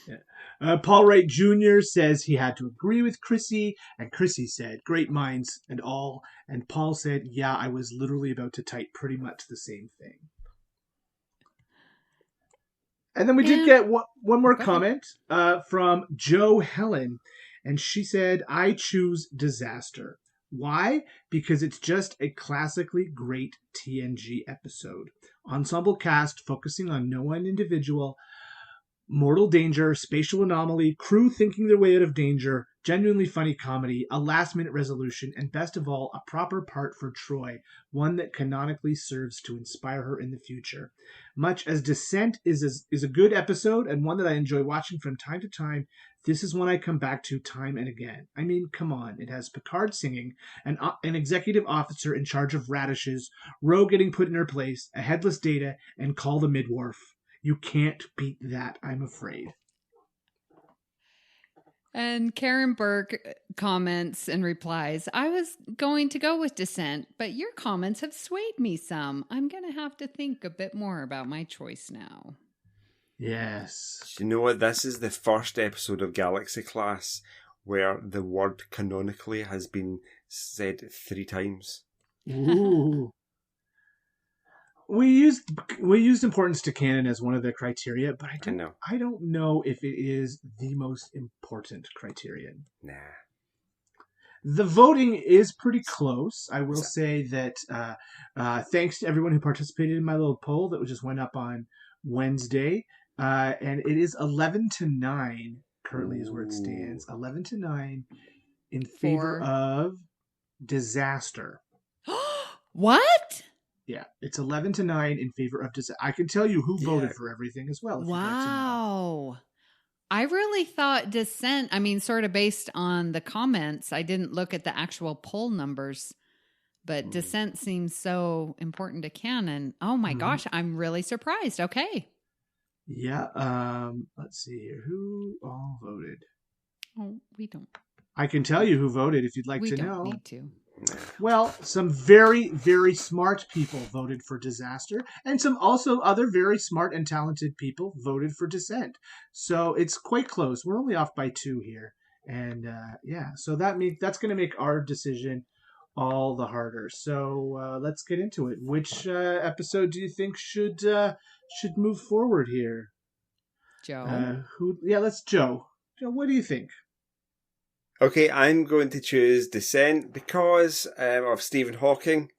Yeah. Paul Wright Jr. says he had to agree with Chrissie, and Chrissie said, great minds and all, and Paul said, yeah, I was literally about to type pretty much the same thing. And then we did get one more comment from Joe Helen, and she said, I choose Disaster. Why? Because it's just a classically great TNG episode. Ensemble cast focusing on no one individual, mortal danger, spatial anomaly, crew thinking their way out of danger, genuinely funny comedy, a last-minute resolution, and best of all, a proper part for Troy, one that canonically serves to inspire her in the future. Much as Descent is a good episode and one that I enjoy watching from time to time, this is one I come back to time and again. I mean, come on. It has Picard singing, an executive officer in charge of radishes, Ro getting put in her place, a headless Data, and Call the Midwharf. You can't beat that, I'm afraid. And Karen Burke comments and replies, I was going to go with Descent, but your comments have swayed me some. I'm going to have to think a bit more about my choice now. Yes. You know what? This is the first episode of Galaxy Class where the word canonically has been said 3 times. Ooh. We used importance to canon as one of the criteria, but I don't know if it is the most important criterion. Nah. The voting is pretty close. I will say that thanks to everyone who participated in my little poll that just went up on Wednesday, and it is 11-9 currently is where it stands. 11-9 in favor of Disaster. What? Yeah, it's 11-9 in favor of Disaster. I can tell you who voted for everything as well. Wow. I really thought Descent, sort of based on the comments. I didn't look at the actual poll numbers, but Descent seems so important to canon. Oh my gosh, I'm really surprised. Okay. Yeah, let's see here. Who all voted? Oh, we don't. I can tell you who voted if you'd like to know. We don't need to. Well, some very, very smart people voted for Disaster, and some also other very smart and talented people voted for Descent. So it's quite close. We're only off by 2 here. And so that's going to make our decision all the harder. So let's get into it. Which episode do you think should move forward here? Joe? Let's Joe. Joe, what do you think? Okay, I'm going to choose Descent because of Stephen Hawking.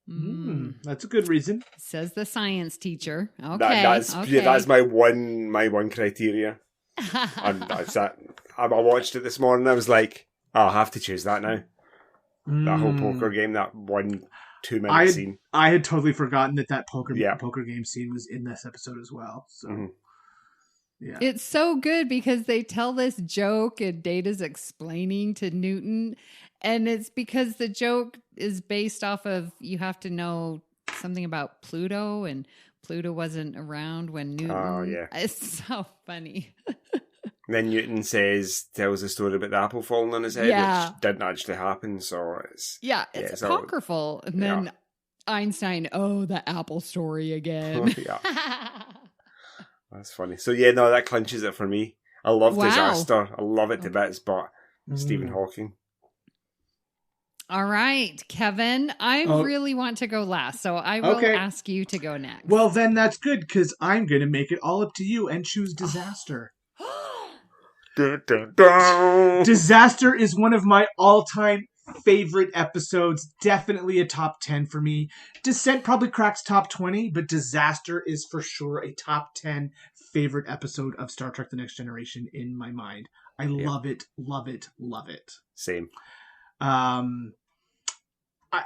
That's a good reason. Says the science teacher. Okay, that's my one criteria. I watched it this morning. I was like, I'll have to choose that now. That whole poker game, that 1-2-minute scene. I had totally forgotten that poker game scene was in this episode as well. So. Yeah. It's so good because they tell this joke and Data's explaining to Newton, and it's because the joke is based off of you have to know something about Pluto, and Pluto wasn't around when Newton. Oh yeah, it's so funny. Then Newton tells a story about the apple falling on his head, which didn't actually happen. So it's apocryphal, and then Einstein, the Apple story again. Yeah. That's funny. So yeah, no, that clinches it for me. I love Disaster. I love it to bits, but Stephen Hawking. All right, Kevin, I really want to go last, so I will ask you to go next. Well, then that's good, because I'm going to make it all up to you and choose Disaster. Dun, dun, dun. Disaster is one of my all-time favorite episodes. Definitely a top 10 for me. Descent probably cracks top 20, but Disaster is for sure a top 10 favorite episode of Star Trek The Next Generation in my mind. I love it, love it, love it. Same. And,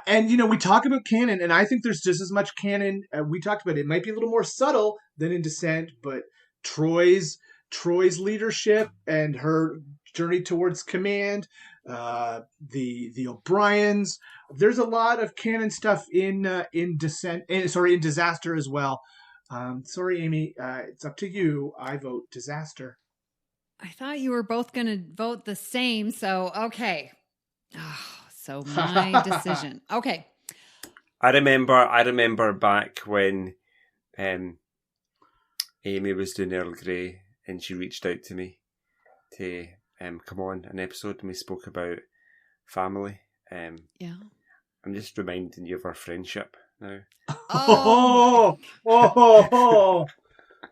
we talk about canon, and I think there's just as much canon. We talked about it. It might be a little more subtle than in Descent, but Troy's leadership and her journey towards command, the O'Briens. There's a lot of canon stuff in Disaster as well. Sorry, Amy. It's up to you. I vote Disaster. I thought you were both going to vote the same, so okay. So my decision. Okay. I remember back when Amy was doing Earl Grey and she reached out to me to come on an episode and we spoke about family. Yeah. I'm just reminding you of our friendship now. Oh,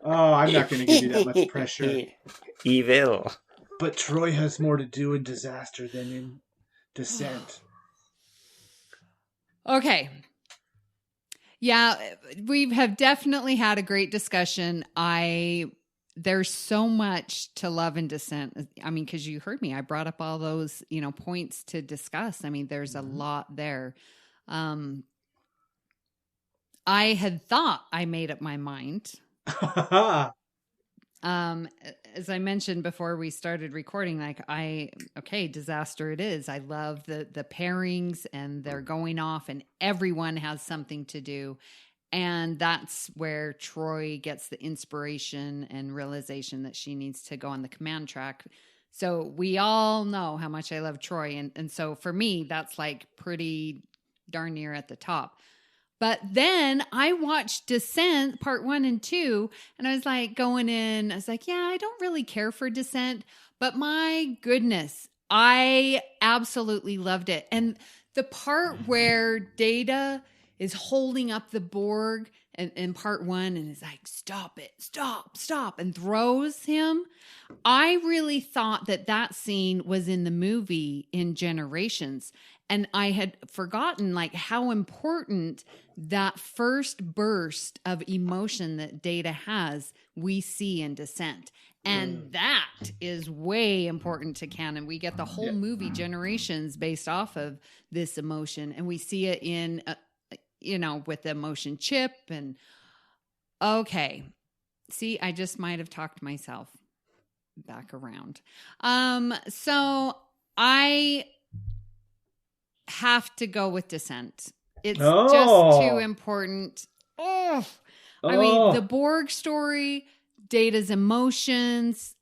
I'm not going to give you that much pressure. Evil. But Troy has more to do in Disaster than in Descent. Okay. Yeah, we have definitely had a great discussion. There's so much to love in Descent. I mean, because you heard me, I brought up all those, points to discuss. I mean, there's a lot there. I had thought I made up my mind. As I mentioned before we started recording, Disaster it is. I love the pairings and they're going off and everyone has something to do. And that's where Troy gets the inspiration and realization that she needs to go on the command track. So we all know how much I love Troy. And so for me, that's like pretty darn near at the top. But then I watched Descent part 1 and 2, and I was like going in, I was like, yeah, I don't really care for Descent, but my goodness, I absolutely loved it. And the part where Data is holding up the Borg in part 1 and is like, stop it, stop, and throws him. I really thought that scene was in the movie in Generations. And I had forgotten how important that first burst of emotion that Data has, we see in Descent. And that is way important to canon. We get the whole movie Generations based off of this emotion. And we see it in, with the emotion chip. And okay. See, I just might have talked myself back around. So I have to go with Descent. It's just too important. I mean, the Borg story, Data's emotions.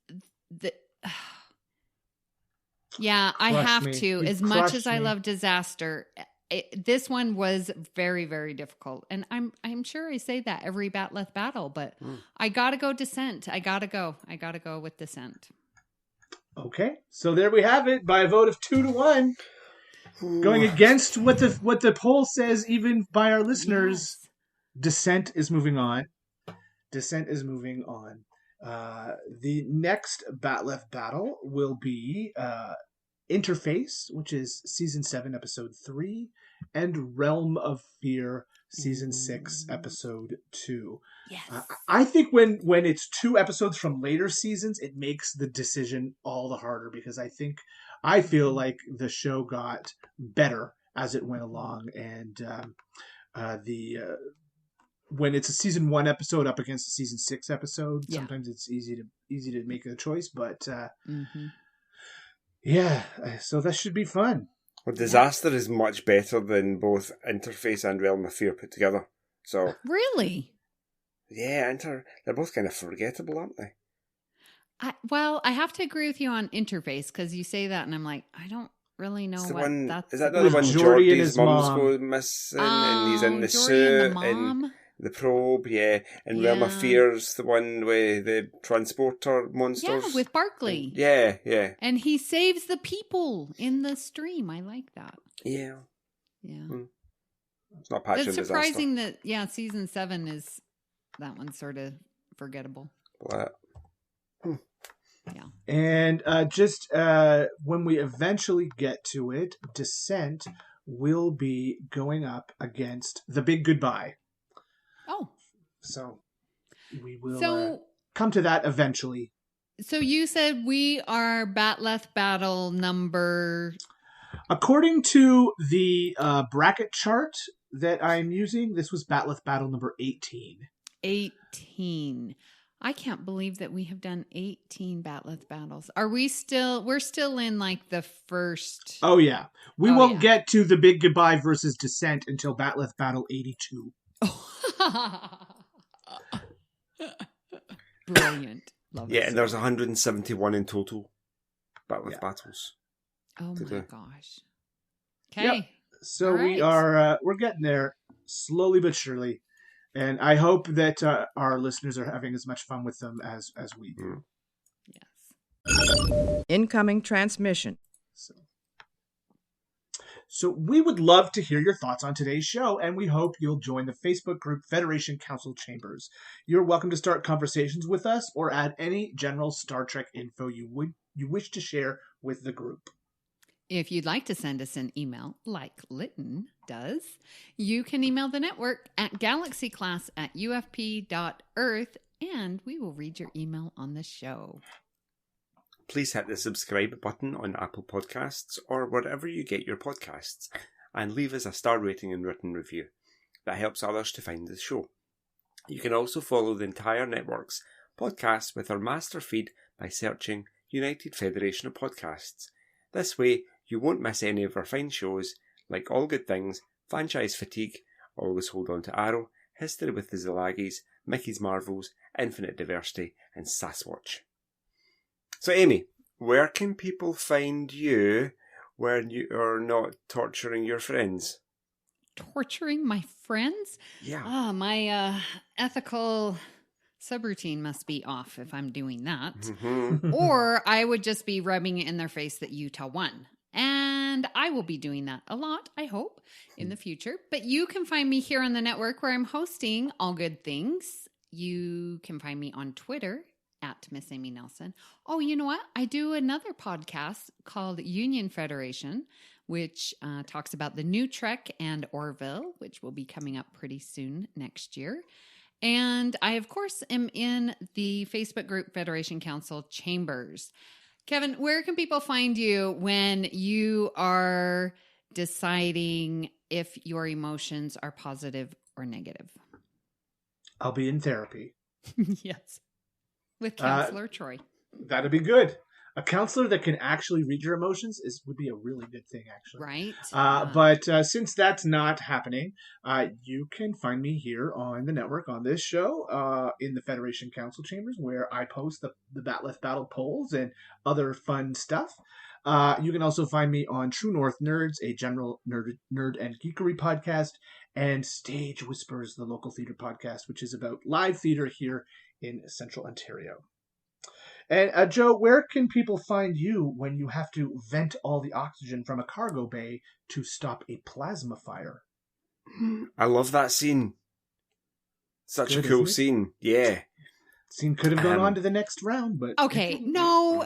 I have to. As much as I love Disaster, this one was very, very difficult. And I'm sure I say that every Batleth battle, but I gotta go Descent. I gotta go with Descent. Okay, so there we have it by a vote of 2-1. Going against what the poll says, even by our listeners, yes. Descent is moving on. The next Batleth battle will be Interface, which is Season 7, Episode 3, and Realm of Fear, Season 6, Episode 2. Yes. I think when it's 2 episodes from later seasons, it makes the decision all the harder because I feel like the show got better as it went along, and when it's a Season 1 episode up against a Season 6 episode, sometimes it's easy to make a choice, but so that should be fun. Well, Disaster is much better than both Interface and Realm of Fear put together. So really? Yeah, they're both kind of forgettable, aren't they? I have to agree with you on Interface because you say that and I'm like, I don't really know what that's. Is that the one Jordy and Jordy's his mum's mom going missing and he's in the Jordy suit and the mom. The probe, yeah. And Wilma Fear's the one with the transporter monsters. Yeah, with Barkley. Yeah, yeah. And he saves the people in the stream. I like that. Yeah. Yeah. It's not Patch It's and surprising that, season 7 is, that one's sort of forgettable. Disaster. Yeah. And just when we eventually get to it, Descent will be going up against The Big Goodbye. Oh. So we will come to that eventually. So you said we are Batleth Battle number... According to the bracket chart that I'm using, this was Batleth Battle number 18. 18. I can't believe that we have done 18 Batleth battles. We're still in like the first... Oh, yeah. We won't get to The Big Goodbye versus Descent until Batleth Battle 82. Brilliant. Love it. Yeah, and there's 171 in total Batleth battles. Oh my gosh. Okay. Yep. So we're getting there slowly but surely. And I hope that our listeners are having as much fun with them as we do. Yes. Incoming transmission. So we would love to hear your thoughts on today's show, and we hope you'll join the Facebook group Federation Council Chambers. You're welcome to start conversations with us or add any general Star Trek info you wish to share with the group. If you'd like to send us an email, like Lytton does, you can email the network at galaxyclass@ufp.earth, and we will read your email on the show. Please hit the subscribe button on Apple Podcasts or wherever you get your podcasts, and leave us a star rating and written review. That helps others to find the show. You can also follow the entire network's podcasts with our master feed by searching United Federation of Podcasts. This way, you won't miss any of our fine shows like All Good Things, Franchise Fatigue, Always Hold On to Arrow, History with the Szilagys, Mickey's Marvels, Infinite Diversity, and Sasquatch. So Amy, where can people find you when you are not torturing your friends? Torturing my friends? Yeah. My ethical subroutine must be off if I'm doing that. Mm-hmm. Or I would just be rubbing it in their face that Utah won. And I will be doing that a lot, I hope, in the future. But you can find me here on the network where I'm hosting All Good Things. You can find me on Twitter at Miss Amy Nelson. Oh, you know what? I do another podcast called Union Federation, which talks about the new Trek and Orville, which will be coming up pretty soon next year. And I, of course, am in the Facebook group Federation Council Chambers. Kevin, where can people find you when you are deciding if your emotions are positive or negative? I'll be in therapy. Yes. With Counselor Troy. That'd be good. A counselor that can actually read your emotions would be a really good thing, actually. Right. But since that's not happening, you can find me here on the network on this show in the Federation Council Chambers, where I post the Batleth Battle polls and other fun stuff. You can also find me on True North Nerds, a general nerd and geekery podcast, and Stage Whispers, the local theater podcast, which is about live theater here in Central Ontario. And Joe, where can people find you when you have to vent all the oxygen from a cargo bay to stop a plasma fire? I love that scene. Such a cool scene. Yeah. Scene could have gone on to the next round, but... Okay, no...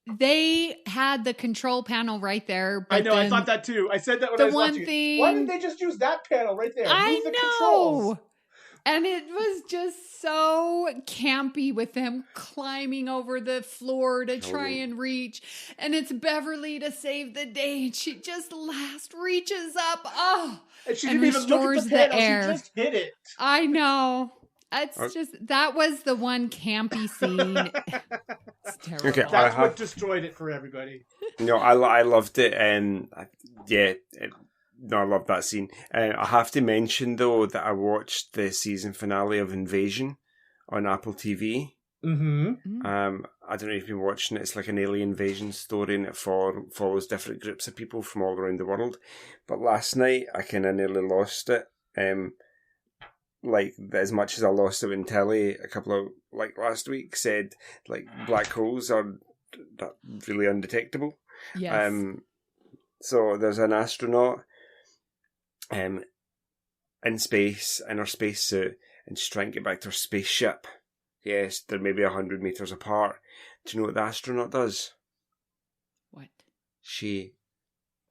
They had the control panel right there. But I know, I thought that too. I said that when I was watching. Why didn't they just use that panel right there? I the know. Controls. And it was just so campy with them climbing over the floor to try and reach. And it's Beverly to save the day. And she just reaches up. Oh, and she didn't even look at the panel. She just hit it. I know. It's just, that was the one campy scene. It's terrible. Okay, that's what destroyed it for everybody. No, I loved it. I love that scene. I have to mention, though, that I watched the season finale of Invasion on Apple TV Mm-hmm. I don't know if you've been watching it. It's like an alien invasion story, and it follows different groups of people from all around the world. But last night, I kind of nearly lost it. Like, as much as I lost it when Telly, a couple of, like, last week, said, like, black holes are really undetectable. Yes. So there's an astronaut in space, in her spacesuit, and she's trying to get back to her spaceship. Yes, they're maybe 100 metres apart. Do you know what the astronaut does? What? She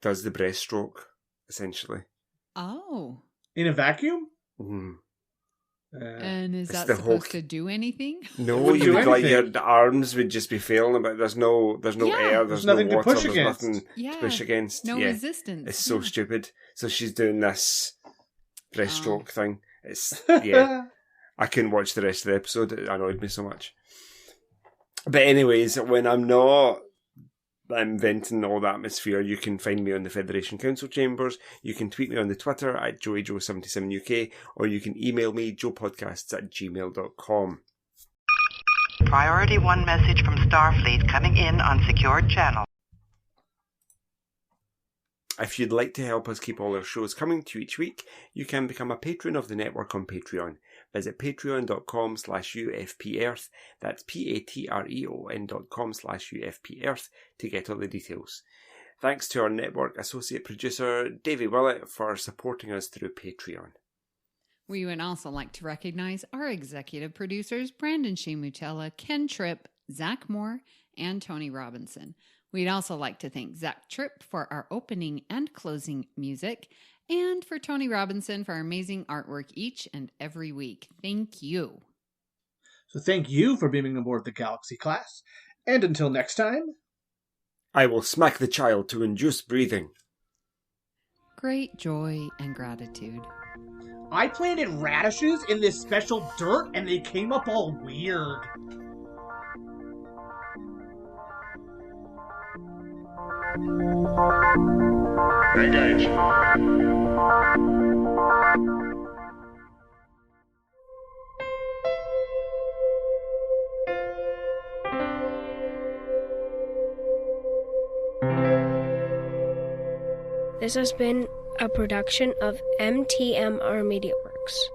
does the breaststroke, essentially. Oh. In a vacuum? Mm. And is that supposed to do anything? No, you would, like, your arms would just be failing, but there's no air, there's nothing no water, to push there's against. nothing to push against. No resistance. It's so stupid. So she's doing this breaststroke thing. It's I couldn't watch the rest of the episode. It annoyed me so much. But anyways, when I'm not venting all the atmosphere, you can find me on the Federation Council Chambers. You can tweet me on the Twitter at joeyjoe77uk, or you can email me joepodcasts@gmail.com. Priority 1 message from Starfleet coming in on secured channel. If you'd like to help us keep all our shows coming to you each week, you can become a patron of the network on Patreon. Visit patreon.com/UFPearth. That's patreon.com/UFPearth to get all the details. Thanks to our network associate producer, Davey Willett, for supporting us through Patreon. We would also like to recognize our executive producers, Brandon Shimutella, Ken Tripp, Zach Moore, and Tony Robinson. We'd also like to thank Zach Tripp for our opening and closing music, and for Tony Robinson for our amazing artwork each and every week. Thank you. So thank you for beaming aboard the Galaxy class. And until next time, I will smack the child to induce breathing. Great joy and gratitude. I planted radishes in this special dirt and they came up all weird. Engage. This has been a production of MTMR Media Works.